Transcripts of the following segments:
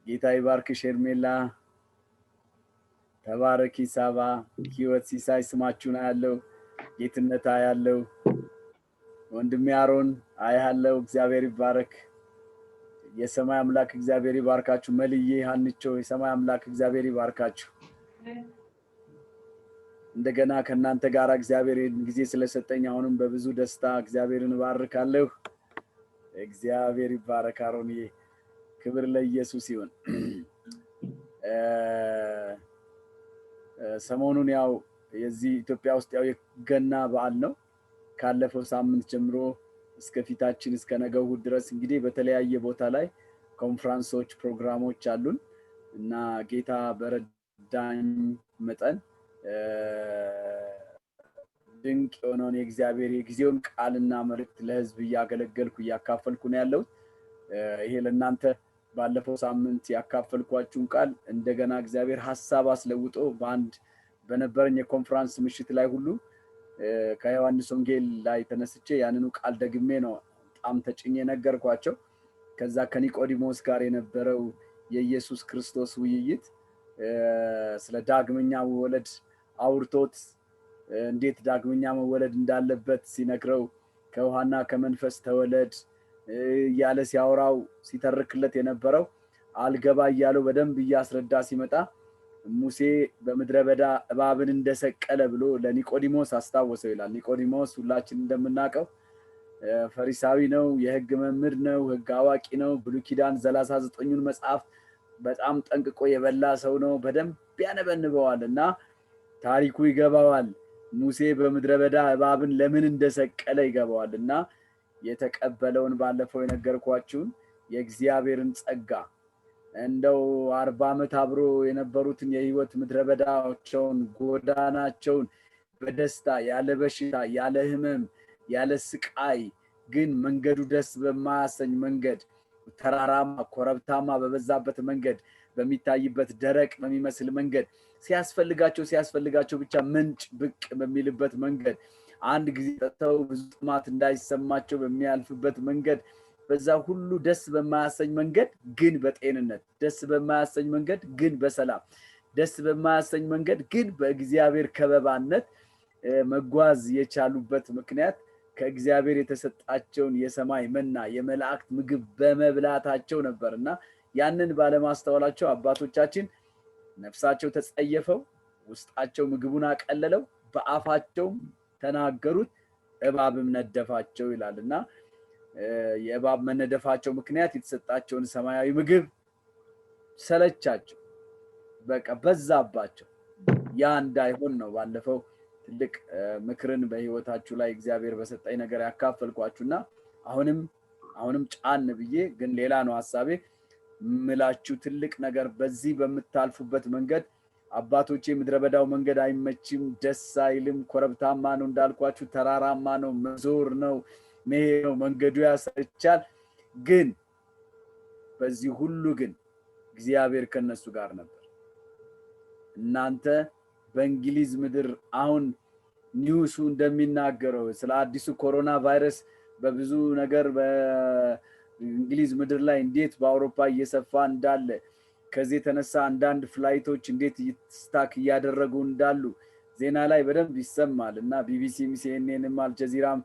ጌታ ይባርክሽ ሄርሜላ። ተባረኪ ሳባ። ህይወት ሲሳይ ስማችሁን ያለው ጌትነት ያለው ወንድሜ አሮን አያለው። እግዚአብሔር ይባረክ። የሰማይ አምላክ እግዚአብሔር ይባርካችሁ። መልዬ ሀንቾ የሰማይ አምላክ እግዚአብሔር ይባርካችሁ። እንደገና ከናንተ ጋር እግዚአብሔር ጊዜ ስለሰጠኝ አሁንም በብዙ ደስታ እግዚአብሔርን ባርካለሁ። እግዚአብሔር ይባረክ። አሮንዬ ክብር ለኢየሱስ ይሁን። ሰሞኑን ያው የዚህ ኢትዮጵያ ውስጥ ያው የገና በዓል ነው። ካለፈው ሳምንት ጀምሮ እስከ ፊታችን እስከ ነገው እሑድ ድረስ እንግዲህ በተለያየ ቦታ ላይ ኮንፈረንሶች ፕሮግራሞች አሉን እና ጌታ በረዳኝ መጠን ድንቅ የሆነውን የእግዚአብሔር የጊዜውን ቃልና መልእክት ለሕዝብ እያገለገልኩ እያካፈልኩ ነው ያለው። ይሄ ለእናንተ ባለፈው ሳምንት ያካፈልኳችሁን ቃል እንደገና እግዚአብሔር ሐሳብ አስለውጦ በአንድ በነበረኝ የኮንፈረንስ ምሽት ላይ ሁሉ ከዮሐንስ ወንጌል ላይ ተነስቼ ያንኑ ቃል ደግሜ ነው በጣም ተጭኜ ነገርኳቸው። ከዛ ከኒቆዲሞስ ጋር የነበረው የኢየሱስ ክርስቶስ ውይይት ስለ ዳግመኛ መወለድ አውርቶት እንዴት ዳግመኛ መወለድ እንዳለበት ሲነግረው ከውሃና ከመንፈስ ተወለድ ያለ ሲያወራው ሲተርክለት የነበረው አልገባ እያለው በደንብ እያስረዳ ሲመጣ ሙሴ በምድረ በዳ እባብን እንደሰቀለ ብሎ ለኒቆዲሞስ አስታወሰው ይላል። ኒቆዲሞስ ሁላችን እንደምናውቀው ፈሪሳዊ ነው፣ የሕግ መምህር ነው፣ ሕግ አዋቂ ነው። ብሉይ ኪዳን 39ኙን መጽሐፍ በጣም ጠንቅቆ የበላ ሰው ነው። በደንብ ያነበንበዋል እና ታሪኩ ይገባዋል። ሙሴ በምድረ በዳ እባብን ለምን እንደሰቀለ ይገባዋል እና የተቀበለውን ባለፈው የነገርኳችሁን የእግዚአብሔርን ጸጋ እንደው 40 ዓመት አብሮ የነበሩትን የህይወት ምድረ በዳቸውን ጎዳናቸውን በደስታ ያለ በሽታ ያለ ህመም ያለ ስቃይ ግን መንገዱ ደስ በማያሰኝ መንገድ ተራራማ ኮረብታማ በበዛበት መንገድ በሚታይበት ደረቅ በሚመስል መንገድ ሲያስፈልጋቸው ብቻ ምንጭ ብቅ በሚልበት መንገድ አንድ ጊዜ ጠጥተው ብዙ ጥማት እንዳይሰማቸው በሚያልፍበት መንገድ በዛ ሁሉ ደስ በማያሰኝ መንገድ ግን በጤንነት ደስ በማያሰኝ መንገድ ግን በሰላም ደስ በማያሰኝ መንገድ ግን በእግዚአብሔር ከበባነት መጓዝ የቻሉበት ምክንያት ከእግዚአብሔር የተሰጣቸውን የሰማይ መና የመላእክት ምግብ በመብላታቸው ነበርና ያንን ባለማስተዋላቸው አባቶቻችን ነፍሳቸው ተጸየፈው፣ ውስጣቸው ምግቡን አቀለለው፣ በአፋቸው ተናገሩት፣ እባብም ነደፋቸው ይላልና የእባብ መነደፋቸው ምክንያት የተሰጣቸውን ሰማያዊ ምግብ ሰለቻቸው፣ በቃ በዛባቸው። ያ እንዳይሆን ነው ባለፈው ትልቅ ምክርን በህይወታችሁ ላይ እግዚአብሔር በሰጠኝ ነገር ያካፈልኳችሁና አሁንም ጫን ብዬ ግን ሌላ ነው ሐሳቤ ምላችሁ ትልቅ ነገር በዚህ በመታልፉበት መንገድ አባቶቼ ምድረበዳው መንገድ አይመችም፣ ደስ አይልም፣ ኮረብታማ ነው እንዳልኳችሁ ተራራማ ነው፣ መዞር ነው፣ መሄድ ነው፣ መንገዱ ያሰቻል። ግን በዚህ ሁሉ ግን እግዚአብሔር ከነሱ ጋር ነበር። እናንተ በእንግሊዝ ምድር አሁን ኒውሱ እንደሚናገረው ስለ አዲሱ ኮሮና ቫይረስ በብዙ ነገር በእንግሊዝ ምድር ላይ እንዴት በአውሮፓ እየሰፋ እንዳለ ከዚህ የተነሳ አንዳንድ ፍላይቶች እንዴት ስታክ እያደረጉ እንዳሉ ዜና ላይ በደንብ ይሰማል እና ቢቢሲም ሲኤንኤንም አልጀዚራም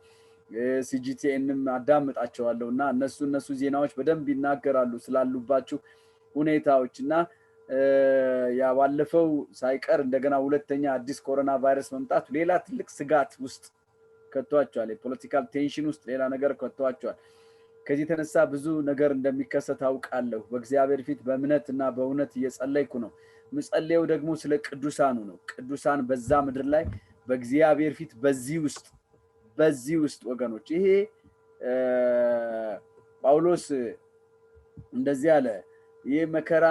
ሲጂቲኤንም አዳምጣቸዋለሁና እነሱ ዜናዎች በደንብ ይናገራሉ ስላሉባችሁ ሁኔታዎችና ያ ባለፈው ሳይቀር እንደገና ሁለተኛ አዲስ ኮሮና ቫይረስ መምጣት ሌላ ትልቅ ስጋት ውስጥ ከተዋቸዋል። የፖለቲካል ቴንሽን ውስጥ ሌላ ነገር ከተዋቸዋል። ከዚህ የተነሳ ብዙ ነገር እንደሚከሰት አውቃለሁ። በእግዚአብሔር ፊት በእምነትና በእውነት እየጸለይኩ ነው። ምጸልየው ደግሞ ስለ ቅዱሳኑ ነው። ቅዱሳን በዛ ምድር ላይ በእግዚአብሔር ፊት በዚህ ውስጥ ወገኖች ይሄ ጳውሎስ እንደዚህ አለ። ይሄ መከራ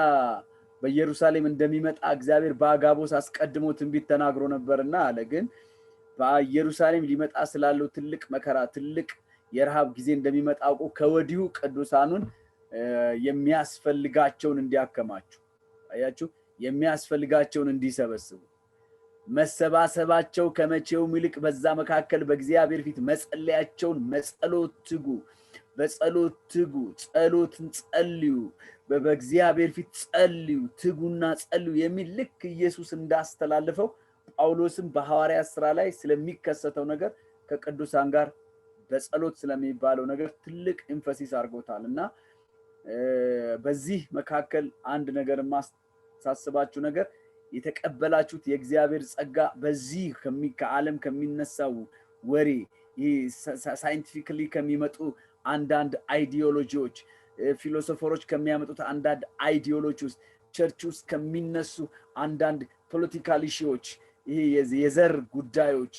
በኢየሩሳሌም እንደሚመጣ እግዚአብሔር በአጋቦስ አስቀድሞ ትንቢት ተናግሮ ነበርና አለ። ግን በኢየሩሳሌም ሊመጣ ስላለው ትልቅ መከራ ትልቅ የረሃብ ጊዜ እንደሚመጣ አውቆ ከወዲሁ ቅዱሳኑን የሚያስፈልጋቸውን እንዲያከማችሁ አያችሁ፣ የሚያስፈልጋቸውን እንዲሰበስቡ መሰባሰባቸው ከመቼውም ይልቅ በዛ መካከል በእግዚአብሔር ፊት መጸለያቸውን መጸሎት ትጉ። በጸሎት ትጉ፣ ጸሎትን ጸልዩ፣ በእግዚአብሔር ፊት ጸልዩ፣ ትጉና ጸልዩ የሚል ልክ ኢየሱስ እንዳስተላለፈው ጳውሎስም በሐዋርያት ሥራ ላይ ስለሚከሰተው ነገር ከቅዱሳን ጋር በጸሎት ስለሚባለው ነገር ትልቅ ኤምፋሲስ አድርጎታልና በዚህ መካከል አንድ ነገር ማሳስባችሁ ነገር የተቀበላችሁት የእግዚአብሔር ጸጋ በዚህ ከዓለም ከሚነሳው ወሬ ሳይንቲፊካሊ ከሚመጡ አንዳንድ አይዲዮሎጂዎች ፊሎሶፈሮች ከሚያመጡት አንዳንድ አይዲዮሎጂ ውስጥ ቸርች ውስጥ ከሚነሱ አንዳንድ ፖለቲካል ኢሹዎች ይሄ የዘር ጉዳዮች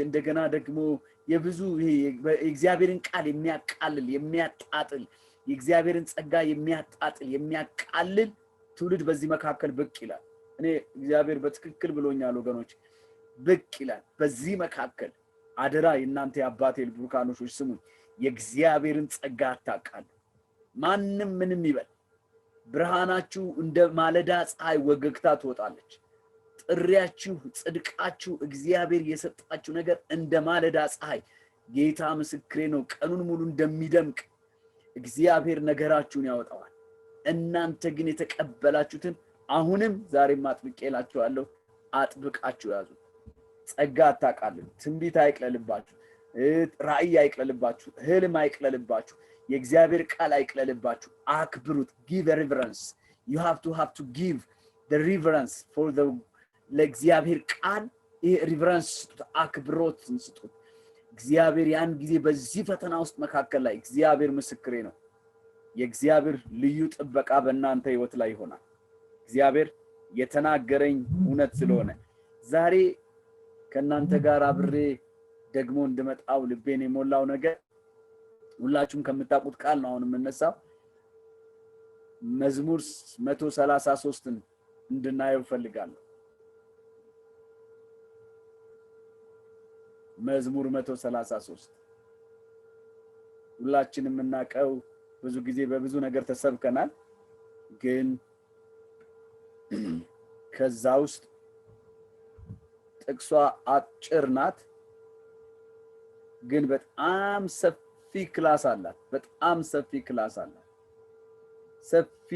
እንደገና ደግሞ የብዙ የእግዚአብሔርን ቃል የሚያቃልል የሚያጣጥል የእግዚአብሔርን ጸጋ የሚያጣጥል የሚያቃልል ትውልድ በዚህ መካከል ብቅ ይላል። እኔ እግዚአብሔር በትክክል ብሎኛል ወገኖች፣ ብቅ ይላል በዚህ መካከል። አደራ የእናንተ የአባቴ ብሩካኖች ስሙኝ፣ የእግዚአብሔርን ጸጋ አታቃሉ። ማንም ምንም ይበል፣ ብርሃናችሁ እንደ ማለዳ ፀሐይ ወገግታ ትወጣለች። ጥሪያችሁ ጽድቃችሁ እግዚአብሔር የሰጣችሁ ነገር እንደ ማለዳ ፀሐይ ጌታ ምስክሬ ነው ቀኑን ሙሉ እንደሚደምቅ እግዚአብሔር ነገራችሁን ያወጣዋል። እናንተ ግን የተቀበላችሁትን አሁንም ዛሬም አጥብቄ እላችኋለሁ አጥብቃችሁ ያዙ። ጸጋ አታቃልሉ። ትንቢት አይቅለልባችሁ፣ ራእይ አይቅለልባችሁ፣ ህልም አይቅለልባችሁ፣ የእግዚአብሔር ቃል አይቅለልባችሁ። አክብሩት። give a reverence. you have to give the reverence for the ለእግዚአብሔር ቃል ሪቨረንስ ስጡት፣ አክብሮት ስጡት። እግዚአብሔር ያን ጊዜ በዚህ ፈተና ውስጥ መካከል ላይ እግዚአብሔር ምስክሬ ነው የእግዚአብሔር ልዩ ጥበቃ በእናንተ ህይወት ላይ ይሆናል። እግዚአብሔር የተናገረኝ እውነት ስለሆነ ዛሬ ከእናንተ ጋር አብሬ ደግሞ እንድመጣው ልቤን የሞላው ነገር ሁላችሁም ከምታውቁት ቃል ነው አሁን የምነሳው። መዝሙር 133ን እንድናየው ፈልጋለሁ። መዝሙር 133 ሁላችንም እናቀው ብዙ ጊዜ በብዙ ነገር ተሰብከናል፣ ግን ከዛ ውስጥ ጥቅሷ አጭር ናት፣ ግን በጣም ሰፊ ክላስ አላት። በጣም ሰፊ ክላስ አላት። ሰፊ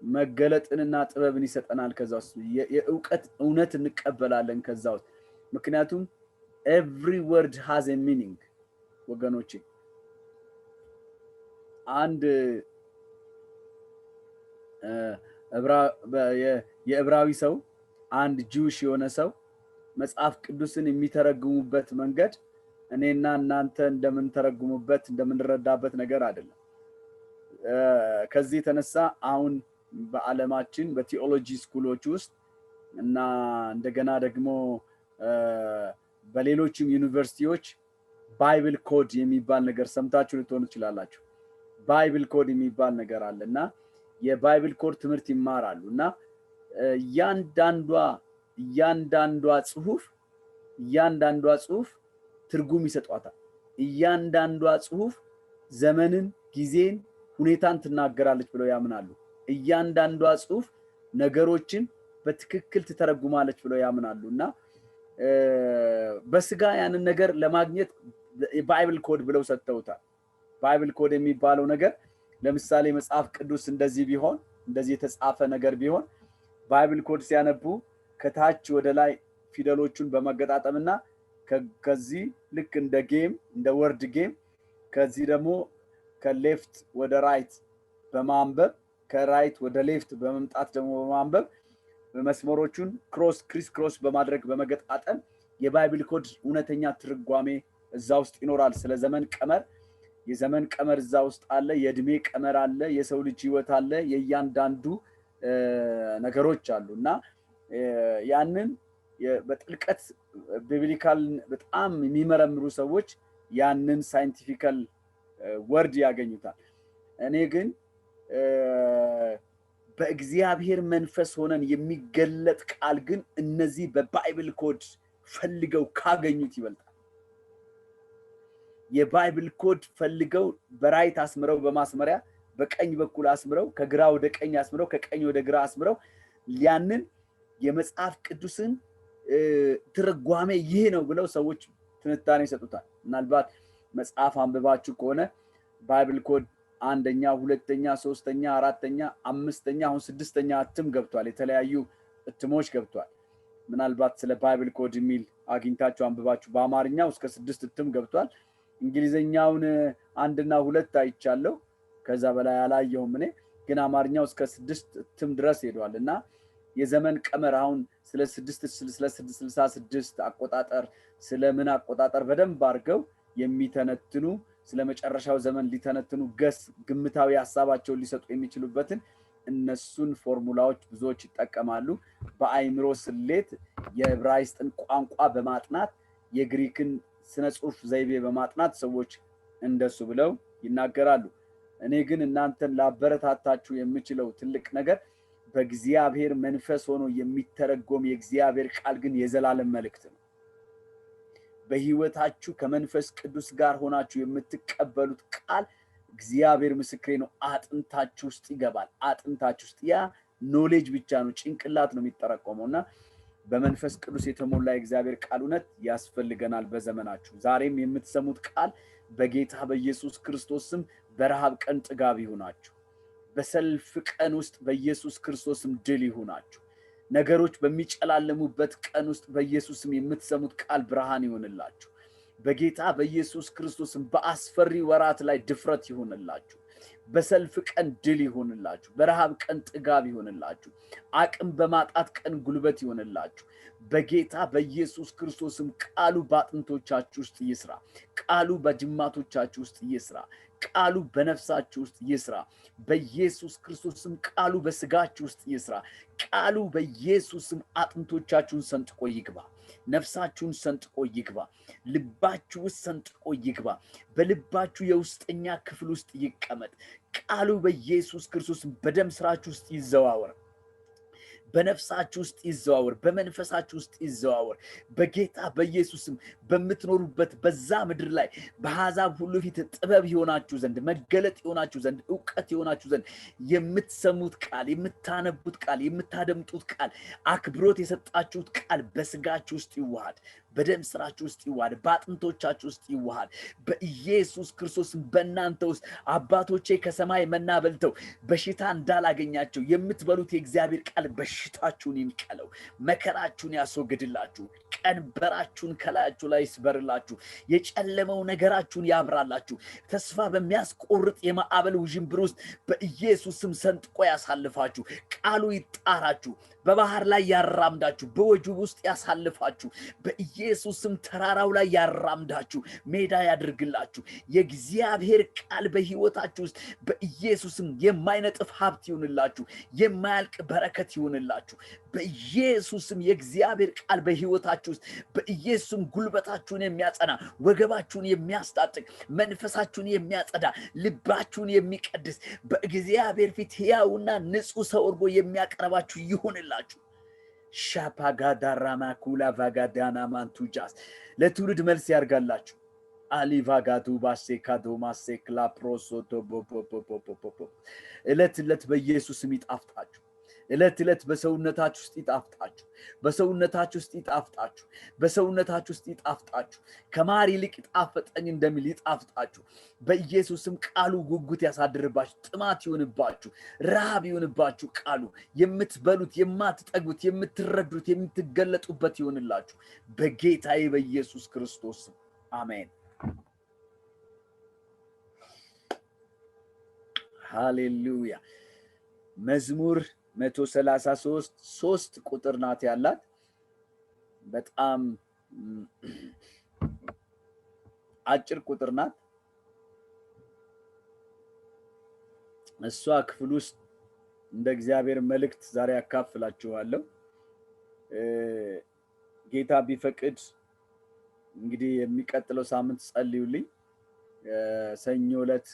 መገለጥንና ጥበብን ይሰጠናል። ከዛ ውስጥ የእውቀት እውነት እንቀበላለን ከዛ ውስጥ። ምክንያቱም every word has a meaning ወገኖቼ። አንድ የዕብራዊ ሰው አንድ ጂውሽ የሆነ ሰው መጽሐፍ ቅዱስን የሚተረጉሙበት መንገድ እኔና እናንተ እንደምንተረጉሙበት እንደምንረዳበት ነገር አይደለም። ከዚህ የተነሳ አሁን በዓለማችን በቲኦሎጂ ስኩሎች ውስጥ እና እንደገና ደግሞ በሌሎችም ዩኒቨርሲቲዎች ባይብል ኮድ የሚባል ነገር ሰምታችሁ ልትሆኑ ትችላላችሁ። ባይብል ኮድ የሚባል ነገር አለና የባይብል ኮድ ትምህርት ይማራሉና እያንዳንዷ ጽሁፍ ትርጉም ይሰጧታል። እያንዳንዷ ጽሁፍ ዘመንን፣ ጊዜን፣ ሁኔታን ትናገራለች ብለው ያምናሉ። እያንዳንዷ ጽሁፍ ነገሮችን በትክክል ትተረጉማለች ብለው ያምናሉና በስጋ ያንን ነገር ለማግኘት ባይብል ኮድ ብለው ሰጥተውታል። ባይብል ኮድ የሚባለው ነገር ለምሳሌ መጽሐፍ ቅዱስ እንደዚህ ቢሆን እንደዚህ የተጻፈ ነገር ቢሆን ባይብል ኮድ ሲያነቡ ከታች ወደ ላይ ፊደሎቹን በመገጣጠምና ከዚህ ልክ እንደ ጌም እንደ ወርድ ጌም ከዚህ ደግሞ ከሌፍት ወደ ራይት በማንበብ ከራይት ወደ ሌፍት በመምጣት ደግሞ በማንበብ መስመሮቹን ክሪስ ክሮስ በማድረግ በመገጣጠም የባይብል ኮድ እውነተኛ ትርጓሜ እዛ ውስጥ ይኖራል። ስለ ዘመን ቀመር የዘመን ቀመር እዛ ውስጥ አለ፣ የእድሜ ቀመር አለ፣ የሰው ልጅ ህይወት አለ፣ የእያንዳንዱ ነገሮች አሉና ያንን በጥልቀት ቢብሊካል በጣም የሚመረምሩ ሰዎች ያንን ሳይንቲፊካል ወርድ ያገኙታል። እኔ ግን በእግዚአብሔር መንፈስ ሆነን የሚገለጥ ቃል ግን እነዚህ በባይብል ኮድ ፈልገው ካገኙት ይበልጣል። የባይብል ኮድ ፈልገው በራይት አስምረው በማስመሪያ በቀኝ በኩል አስምረው ከግራ ወደ ቀኝ አስምረው ከቀኝ ወደ ግራ አስምረው ያንን የመጽሐፍ ቅዱስን ትርጓሜ ይሄ ነው ብለው ሰዎች ትንታኔ ይሰጡታል። ምናልባት መጽሐፍ አንብባችሁ ከሆነ ባይብል ኮድ አንደኛ፣ ሁለተኛ፣ ሶስተኛ፣ አራተኛ፣ አምስተኛ አሁን ስድስተኛ እትም ገብቷል። የተለያዩ እትሞች ገብቷል። ምናልባት ስለ ባይብል ኮድ የሚል አግኝታችሁ አንብባችሁ በአማርኛው እስከ 6 እትም ገብቷል። እንግሊዘኛውን 1 እና 2 አይቻለሁ። ከዛ በላይ አላየሁም እኔ ግን አማርኛው እስከ 6 እትም ድረስ ሄዷል እና የዘመን ቀመር አሁን ስለ 66 አቆጣጠር ስለምን አቆጣጠር በደንብ አድርገው የሚተነትኑ ስለ መጨረሻው ዘመን ሊተነትኑ ግምታዊ ሐሳባቸውን ሊሰጡ የሚችሉበትን እነሱን ፎርሙላዎች ብዙዎች ይጠቀማሉ። በአይምሮ ስሌት የዕብራይስጥን ቋንቋ በማጥናት የግሪክን ስነ ጽሑፍ ዘይቤ በማጥናት ሰዎች እንደሱ ብለው ይናገራሉ። እኔ ግን እናንተን ላበረታታችሁ የምችለው ትልቅ ነገር በእግዚአብሔር መንፈስ ሆኖ የሚተረጎም የእግዚአብሔር ቃል ግን የዘላለም መልእክት ነው። በህይወታችሁ ከመንፈስ ቅዱስ ጋር ሆናችሁ የምትቀበሉት ቃል እግዚአብሔር ምስክሬ ነው፣ አጥንታችሁ ውስጥ ይገባል። አጥንታችሁ ውስጥ ያ ኖሌጅ ብቻ ነው፣ ጭንቅላት ነው የሚጠረቀመውና በመንፈስ ቅዱስ የተሞላ የእግዚአብሔር ቃል እውነት ያስፈልገናል በዘመናችሁ። ዛሬም የምትሰሙት ቃል በጌታ በኢየሱስ ክርስቶስ ስም በረሃብ ቀን ጥጋብ ይሁናችሁ። በሰልፍ ቀን ውስጥ በኢየሱስ ክርስቶስ ስም ድል ይሁናችሁ። ነገሮች በሚጨላለሙበት ቀን ውስጥ በኢየሱስ ስም የምትሰሙት ቃል ብርሃን ይሁንላችሁ። በጌታ በኢየሱስ ክርስቶስ ስም በአስፈሪ ወራት ላይ ድፍረት ይሁንላችሁ። በሰልፍ ቀን ድል ይሁንላችሁ። በረሃብ ቀን ጥጋብ ይሁንላችሁ። አቅም በማጣት ቀን ጉልበት ይሁንላችሁ። በጌታ በኢየሱስ ክርስቶስም ቃሉ በአጥንቶቻችሁ ውስጥ ይስራ። ቃሉ በጅማቶቻችሁ ውስጥ ይስራ። ቃሉ በነፍሳችሁ ውስጥ ይስራ። በኢየሱስ ክርስቶስም ቃሉ በስጋችሁ ውስጥ ይስራ። ቃሉ በኢየሱስም አጥንቶቻችሁን ሰንጥቆ ይግባ። ነፍሳችሁን ሰንጥቆ ይግባ። ልባችሁ ውስጥ ሰንጥቆ ይግባ። በልባችሁ የውስጠኛ ክፍል ውስጥ ይቀመጥ። ቃሉ በኢየሱስ ክርስቶስ በደም ስራችሁ ውስጥ ይዘዋወር። በነፍሳችሁ ውስጥ ይዘዋወር። በመንፈሳችሁ ውስጥ ይዘዋወር። በጌታ በኢየሱስም በምትኖሩበት በዛ ምድር ላይ በአሕዛብ ሁሉ ፊት ጥበብ ይሆናችሁ ዘንድ፣ መገለጥ ይሆናችሁ ዘንድ፣ ዕውቀት ይሆናችሁ ዘንድ የምትሰሙት ቃል፣ የምታነቡት ቃል፣ የምታደምጡት ቃል፣ አክብሮት የሰጣችሁት ቃል በስጋችሁ ውስጥ ይዋሃድ። በደም ስራችሁ ውስጥ ይዋሃድ። በአጥንቶቻችሁ ውስጥ ይዋሃድ። በኢየሱስ ክርስቶስም በእናንተ ውስጥ አባቶቼ ከሰማይ መና በልተው በሽታ እንዳላገኛቸው የምትበሉት የእግዚአብሔር ቃል በሽታችሁን ይንቀለው፣ መከራችሁን ያስወግድላችሁ፣ ቀንበራችሁን ከላያችሁ ላይ ይስበርላችሁ፣ የጨለመው ነገራችሁን ያብራላችሁ። ተስፋ በሚያስቆርጥ የማዕበል ውዥንብር ውስጥ በኢየሱስ ስም ሰንጥቆ ያሳልፋችሁ። ቃሉ ይጣራችሁ፣ በባህር ላይ ያራምዳችሁ፣ በወጀብ ውስጥ ያሳልፋችሁ። በኢየሱስ ስም ተራራው ላይ ያራምዳችሁ፣ ሜዳ ያድርግላችሁ። የእግዚአብሔር ቃል በህይወታችሁ ውስጥ በኢየሱስ ስም የማይነጥፍ ሀብት ይሁንላችሁ፣ የማያልቅ በረከት ይሁንላችሁ። በኢየሱስ ስም የእግዚአብሔር ቃል በህይወታችሁ ውስጥ በኢየሱስ ስም ጉልበታችሁን የሚያጸና፣ ወገባችሁን የሚያስታጥቅ፣ መንፈሳችሁን የሚያጸዳ፣ ልባችሁን የሚቀድስ፣ በእግዚአብሔር ፊት ሕያውና ንጹህ ሰው አድርጎ የሚያቀርባችሁ ይሁንላችሁ። ሻፓጋዳራማ ኩላ ቫጋዳና ማንቱጃስ ለትውልድ መልስ ያርጋላችሁ። አሊቫጋዱ ባሴካዶ ማሴክላ ፕሮሶቶ ቦቦቦቦቦቦ እለት እለት በኢየሱስ ስም ይጣፍጣችሁ። እለት እለት በሰውነታችሁ ውስጥ ይጣፍጣችሁ። በሰውነታችሁ ውስጥ ይጣፍጣችሁ። በሰውነታችሁ ውስጥ ይጣፍጣችሁ። ከማር ይልቅ ጣፈጠኝ እንደሚል ይጣፍጣችሁ። በኢየሱስም ቃሉ ጉጉት ያሳድርባችሁ፣ ጥማት ይሁንባችሁ፣ ረሃብ ይሁንባችሁ። ቃሉ የምትበሉት የማትጠግቡት፣ የምትረዱት፣ የምትገለጡበት ይሁንላችሁ በጌታዬ በኢየሱስ ክርስቶስ አሜን። ሃሌሉያ። መዝሙር 133 3 ቁጥር ናት ያላት። በጣም አጭር ቁጥር ናት። እሷ ክፍል ውስጥ እንደ እግዚአብሔር መልእክት ዛሬ አካፍላችኋለሁ። ጌታ ቢፈቅድ እንግዲህ የሚቀጥለው ሳምንት ጸልዩልኝ። ሰኞ ዕለት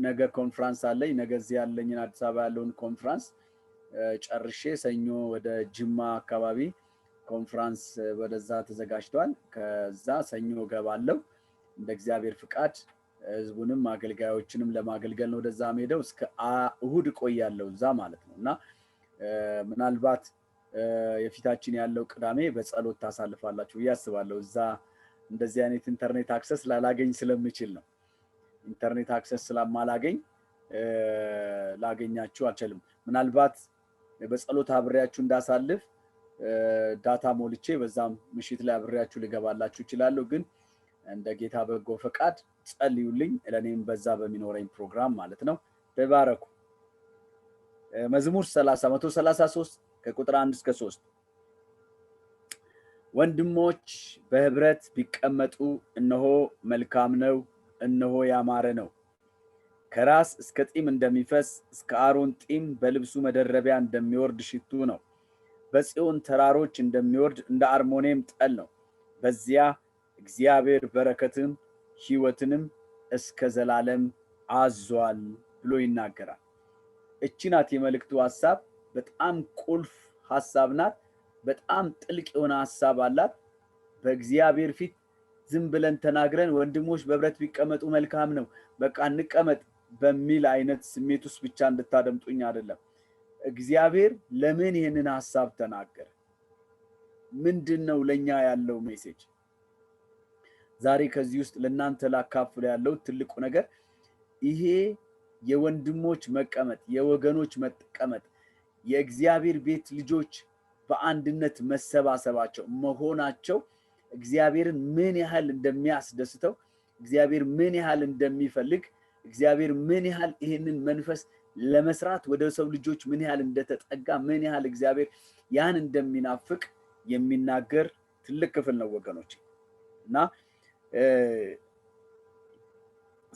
ነገ ኮንፈረንስ አለኝ። ነገ እዚህ ያለኝን አዲስ አበባ ያለውን ኮንፈረንስ ጨርሼ ሰኞ ወደ ጅማ አካባቢ ኮንፈረንስ ወደዛ ተዘጋጅቷል። ከዛ ሰኞ ገባለሁ እንደ እግዚአብሔር ፍቃድ። ህዝቡንም አገልጋዮችንም ለማገልገል ነው ወደዛ ሄደው እስከ እሁድ ቆያለሁ እዛ ማለት ነው። እና ምናልባት የፊታችን ያለው ቅዳሜ በጸሎት ታሳልፋላችሁ ብዬ አስባለሁ። እዛ እንደዚህ አይነት ኢንተርኔት አክሰስ ላላገኝ ስለምችል ነው። ኢንተርኔት አክሰስ ስለማላገኝ ላገኛችሁ አልችልም። ምናልባት በጸሎት አብሬያችሁ እንዳሳልፍ ዳታ ሞልቼ በዛም ምሽት ላይ አብሬያችሁ ልገባላችሁ እችላለሁ። ግን እንደ ጌታ በጎ ፈቃድ ጸልዩልኝ፣ ለኔም በዛ በሚኖረኝ ፕሮግራም ማለት ነው። ተባረኩ። መዝሙር 133 ከቁጥር 1 እስከ 3 ወንድሞች በህብረት ቢቀመጡ እነሆ መልካም ነው፣ እነሆ ያማረ ነው። ከራስ እስከ ጢም እንደሚፈስ እስከ አሮን ጢም በልብሱ መደረቢያ እንደሚወርድ ሽቱ ነው። በጽዮን ተራሮች እንደሚወርድ እንደ አርሞኔም ጠል ነው። በዚያ እግዚአብሔር በረከትን ሕይወትንም እስከ ዘላለም አዟል ብሎ ይናገራል። እቺ ናት የመልእክቱ ሐሳብ። በጣም ቁልፍ ሐሳብ ናት። በጣም ጥልቅ የሆነ ሐሳብ አላት። በእግዚአብሔር ፊት ዝም ብለን ተናግረን ወንድሞች በህብረት ቢቀመጡ መልካም ነው በቃ እንቀመጥ በሚል አይነት ስሜት ውስጥ ብቻ እንድታደምጡኝ አይደለም። እግዚአብሔር ለምን ይሄንን ሐሳብ ተናገረ? ምንድነው ለኛ ያለው ሜሴጅ? ዛሬ ከዚህ ውስጥ ለእናንተ ላካፍል ያለው ትልቁ ነገር ይሄ የወንድሞች መቀመጥ፣ የወገኖች መቀመጥ፣ የእግዚአብሔር ቤት ልጆች በአንድነት መሰባሰባቸው መሆናቸው እግዚአብሔርን ምን ያህል እንደሚያስደስተው፣ እግዚአብሔር ምን ያህል እንደሚፈልግ፣ እግዚአብሔር ምን ያህል ይሄንን መንፈስ ለመስራት ወደ ሰው ልጆች ምን ያህል እንደተጠጋ፣ ምን ያህል እግዚአብሔር ያን እንደሚናፍቅ የሚናገር ትልቅ ክፍል ነው ወገኖች። እና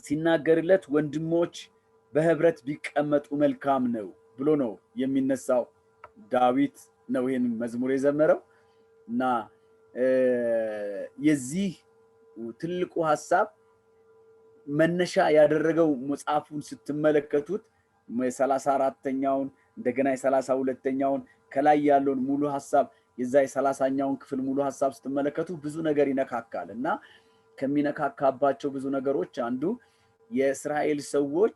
ሲናገርለት ወንድሞች በህብረት ቢቀመጡ መልካም ነው ብሎ ነው የሚነሳው። ዳዊት ነው ይሄን መዝሙር የዘመረው። እና የዚህ ትልቁ ሐሳብ መነሻ ያደረገው መጽሐፉን ስትመለከቱት የ34ኛውን እንደገና የ32ኛውን ከላይ ያለውን ሙሉ ሐሳብ የዛ የ30ኛውን ክፍል ሙሉ ሐሳብ ስትመለከቱ ብዙ ነገር ይነካካል። እና ከሚነካካባቸው ብዙ ነገሮች አንዱ የእስራኤል ሰዎች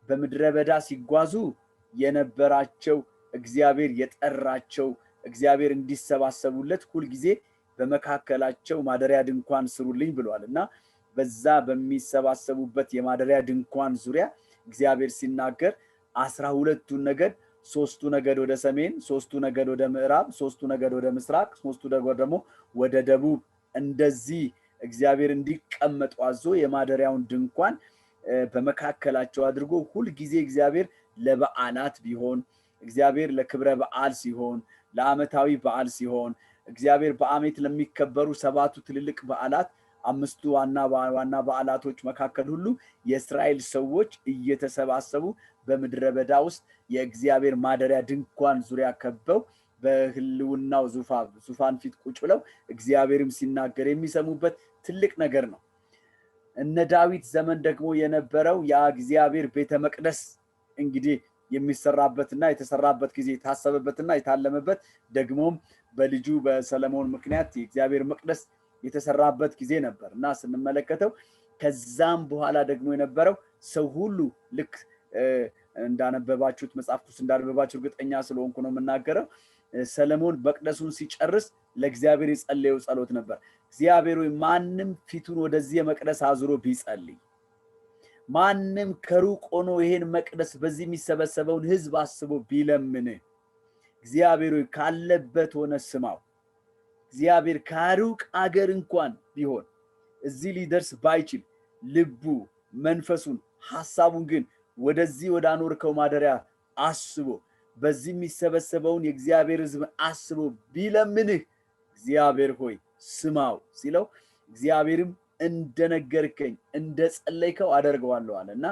በምድረ በዳ ሲጓዙ የነበራቸው እግዚአብሔር የጠራቸው እግዚአብሔር እንዲሰባሰቡለት ሁል ጊዜ በመካከላቸው ማደሪያ ድንኳን ስሩልኝ ብሏል። እና በዛ በሚሰባሰቡበት የማደሪያ ድንኳን ዙሪያ እግዚአብሔር ሲናገር 12ቱን ነገድ፣ 3ቱ ነገድ ወደ ሰሜን፣ 3ቱ ነገድ ወደ ምዕራብ፣ 3ቱ ነገድ ወደ ምስራቅ፣ 3ቱ ነገድ ደግሞ ወደ ደቡብ እንደዚህ እግዚአብሔር እንዲቀመጡ አዞ የማደሪያውን ድንኳን በመካከላቸው አድርጎ ሁል ጊዜ እግዚአብሔር ለበዓላት ቢሆን፣ እግዚአብሔር ለክብረ በዓል ሲሆን፣ ለዓመታዊ በዓል ሲሆን፣ እግዚአብሔር በዓመት ለሚከበሩ 7ቱ ትልልቅ በዓላት 5ቱ ዋና በዓላቶች መካከል ሁሉ የእስራኤል ሰዎች እየተሰባሰቡ በምድረ በዳ ውስጥ የእግዚአብሔር ማደሪያ ድንኳን ዙሪያ ከበው በህልውናው ዙፋን ፊት ቁጭ ብለው እግዚአብሔርም ሲናገር የሚሰሙበት ትልቅ ነገር ነው። እነ ዳዊት ዘመን ደግሞ የነበረው ያ እግዚአብሔር ቤተ መቅደስ እንግዲህ የሚሰራበትና የተሰራበት ጊዜ የታሰበበትና የታለመበት ደግሞም በልጁ በሰለሞን ምክንያት የእግዚአብሔር መቅደስ የተሰራበት ጊዜ ነበር። እና ስንመለከተው ከዛም በኋላ ደግሞ የነበረው ሰው ሁሉ ልክ እንዳነበባችሁት መጽሐፍ ቅዱስ እንዳነበባችሁ እርግጠኛ ስለሆንኩ ነው የምናገረው። ሰለሞን መቅደሱን ሲጨርስ ለእግዚአብሔር የጸለየው ጸሎት ነበር። እግዚአብሔር ሆይ ማንም ፊቱን ወደዚህ መቅደስ አዙሮ ቢጸልይ፣ ማንም ከሩቅ ሆኖ ይሄን መቅደስ በዚህ የሚሰበሰበውን ህዝብ አስቦ ቢለምን፣ እግዚአብሔር ሆይ ካለበት ሆነ ስማው። እግዚአብሔር ከሩቅ አገር እንኳን ቢሆን እዚህ ሊደርስ ባይችል ልቡ መንፈሱን ሐሳቡን ግን ወደዚህ ወደ አኖርከው ማደሪያ አስቦ በዚህ የሚሰበሰበውን የእግዚአብሔር ህዝብ አስቦ ቢለምንህ እግዚአብሔር ሆይ ስማው ሲለው እግዚአብሔርም እንደነገርከኝ እንደጸለይከው አደርገዋለሁ አለ። እና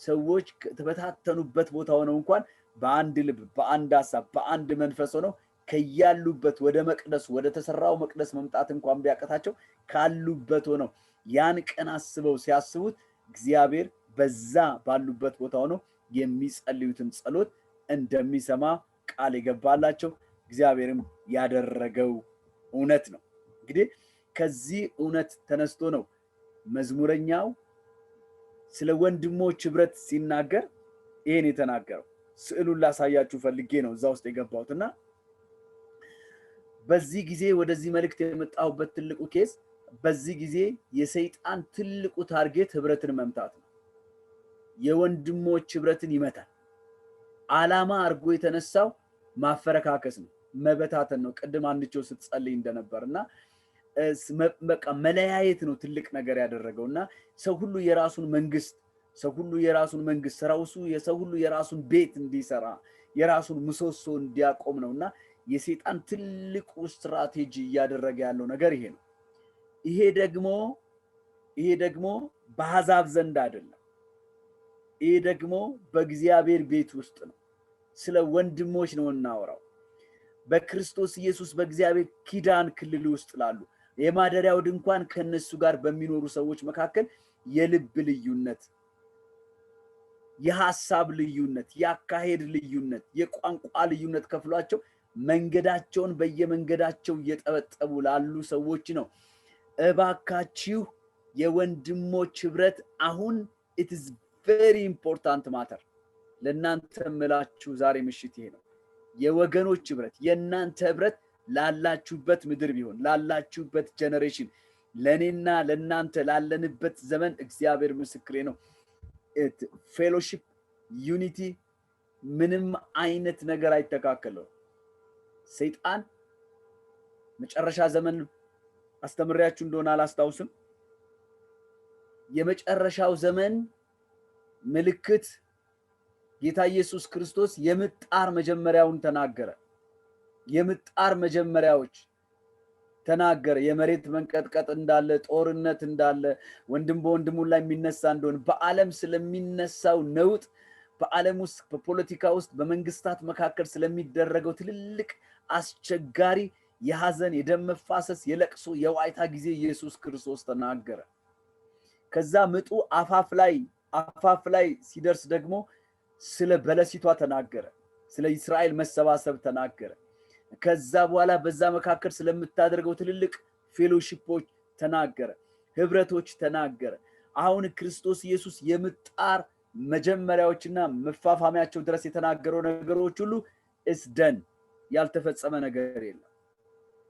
ሰዎች ተበታተኑበት ቦታ ሆነው እንኳን በአንድ ልብ በአንድ ሐሳብ በአንድ መንፈስ ሆነው ከያሉበት ወደ መቅደስ ወደ ተሰራው መቅደስ መምጣት እንኳን ቢያቀታቸው ካሉበት ሆነው ያን ቀን አስበው ሲያስቡት እግዚአብሔር በዛ ባሉበት ቦታ ሆነው የሚጸልዩትን ጸሎት እንደሚሰማ ቃል የገባላቸው እግዚአብሔርም ያደረገው እውነት ነው። እንግዲህ ከዚህ እውነት ተነስቶ ነው መዝሙረኛው ስለ ወንድሞች ህብረት ሲናገር ይሄን የተናገረው። ስዕሉን ላሳያችሁ ፈልጌ ነው እዛ ውስጥ የገባሁትና በዚህ ጊዜ ወደዚህ መልእክት የመጣሁበት ትልቁ ኬስ በዚህ ጊዜ የሰይጣን ትልቁ ታርጌት ህብረትን መምታት ነው። የወንድሞች ህብረትን ይመታል። ዓላማ አርጎ የተነሳው ማፈረካከስ ነው፣ መበታተን ነው። ቅድም አንድቸው ስትጸልይ እንደነበርና በቃ መለያየት ነው ትልቅ ነገር ያደረገውና ሰው ሁሉ የራሱን መንግስት ሰው ሁሉ የራሱን ቤት እንዲሰራ የራሱን ምሰሶ እንዲያቆም ነውና የሰይጣን ትልቁ ስትራቴጂ እያደረገ ያለው ነገር ይሄ ነው። ይሄ ደግሞ በአሕዛብ ዘንድ አይደለም። ይሄ ደግሞ በእግዚአብሔር ቤት ውስጥ ነው። ስለ ወንድሞች ነው እናወራው። በክርስቶስ ኢየሱስ በእግዚአብሔር ኪዳን ክልል ውስጥ ላሉ የማደሪያው ድንኳን ከነሱ ጋር በሚኖሩ ሰዎች መካከል የልብ ልዩነት፣ የሐሳብ ልዩነት፣ የአካሄድ ልዩነት፣ የቋንቋ ልዩነት ከፍሏቸው መንገዳቸውን በየመንገዳቸው እየጠበጠቡ ላሉ ሰዎች ነው እባካችሁ የወንድሞች ህብረት አሁን it is very important matter ለእናንተ ምላችሁ ዛሬ ምሽት ይሄ ነው። የወገኖች ህብረት የእናንተ ህብረት ላላችሁበት ምድር ቢሆን ላላችሁበት ጀነሬሽን ለኔና ለእናንተ ላለንበት ዘመን እግዚአብሔር ምስክሬ ነው። ፌሎሺፕ ዩኒቲ ምንም አይነት ነገር አይተካከለው። ሰይጣን መጨረሻ ዘመን አስተምሪያችሁ እንደሆነ አላስታውስም። የመጨረሻው ዘመን ምልክት ጌታ ኢየሱስ ክርስቶስ የምጣር መጀመሪያውን ተናገረ። የምጣር መጀመሪያዎች ተናገረ። የመሬት መንቀጥቀጥ እንዳለ፣ ጦርነት እንዳለ፣ ወንድም በወንድሙ ላይ የሚነሳ እንደሆነ፣ በዓለም ስለሚነሳው ነውጥ፣ በዓለም ውስጥ በፖለቲካ ውስጥ በመንግስታት መካከል ስለሚደረገው ትልልቅ አስቸጋሪ የሐዘን፣ የደም መፋሰስ፣ የለቅሶ፣ የዋይታ ጊዜ ኢየሱስ ክርስቶስ ተናገረ። ከዛ ምጡ አፋፍ ላይ ሲደርስ ደግሞ ስለ በለሲቷ ተናገረ። ስለ እስራኤል መሰባሰብ ተናገረ። ከዛ በኋላ በዛ መካከል ስለምታደርገው ትልልቅ ፌሎሺፖች ተናገረ፣ ህብረቶች ተናገረ። አሁን ክርስቶስ ኢየሱስ የምጣር መጀመሪያዎችና መፋፋሚያቸው ድረስ የተናገረው ነገሮች ሁሉ እስደን ያልተፈጸመ ነገር የለም።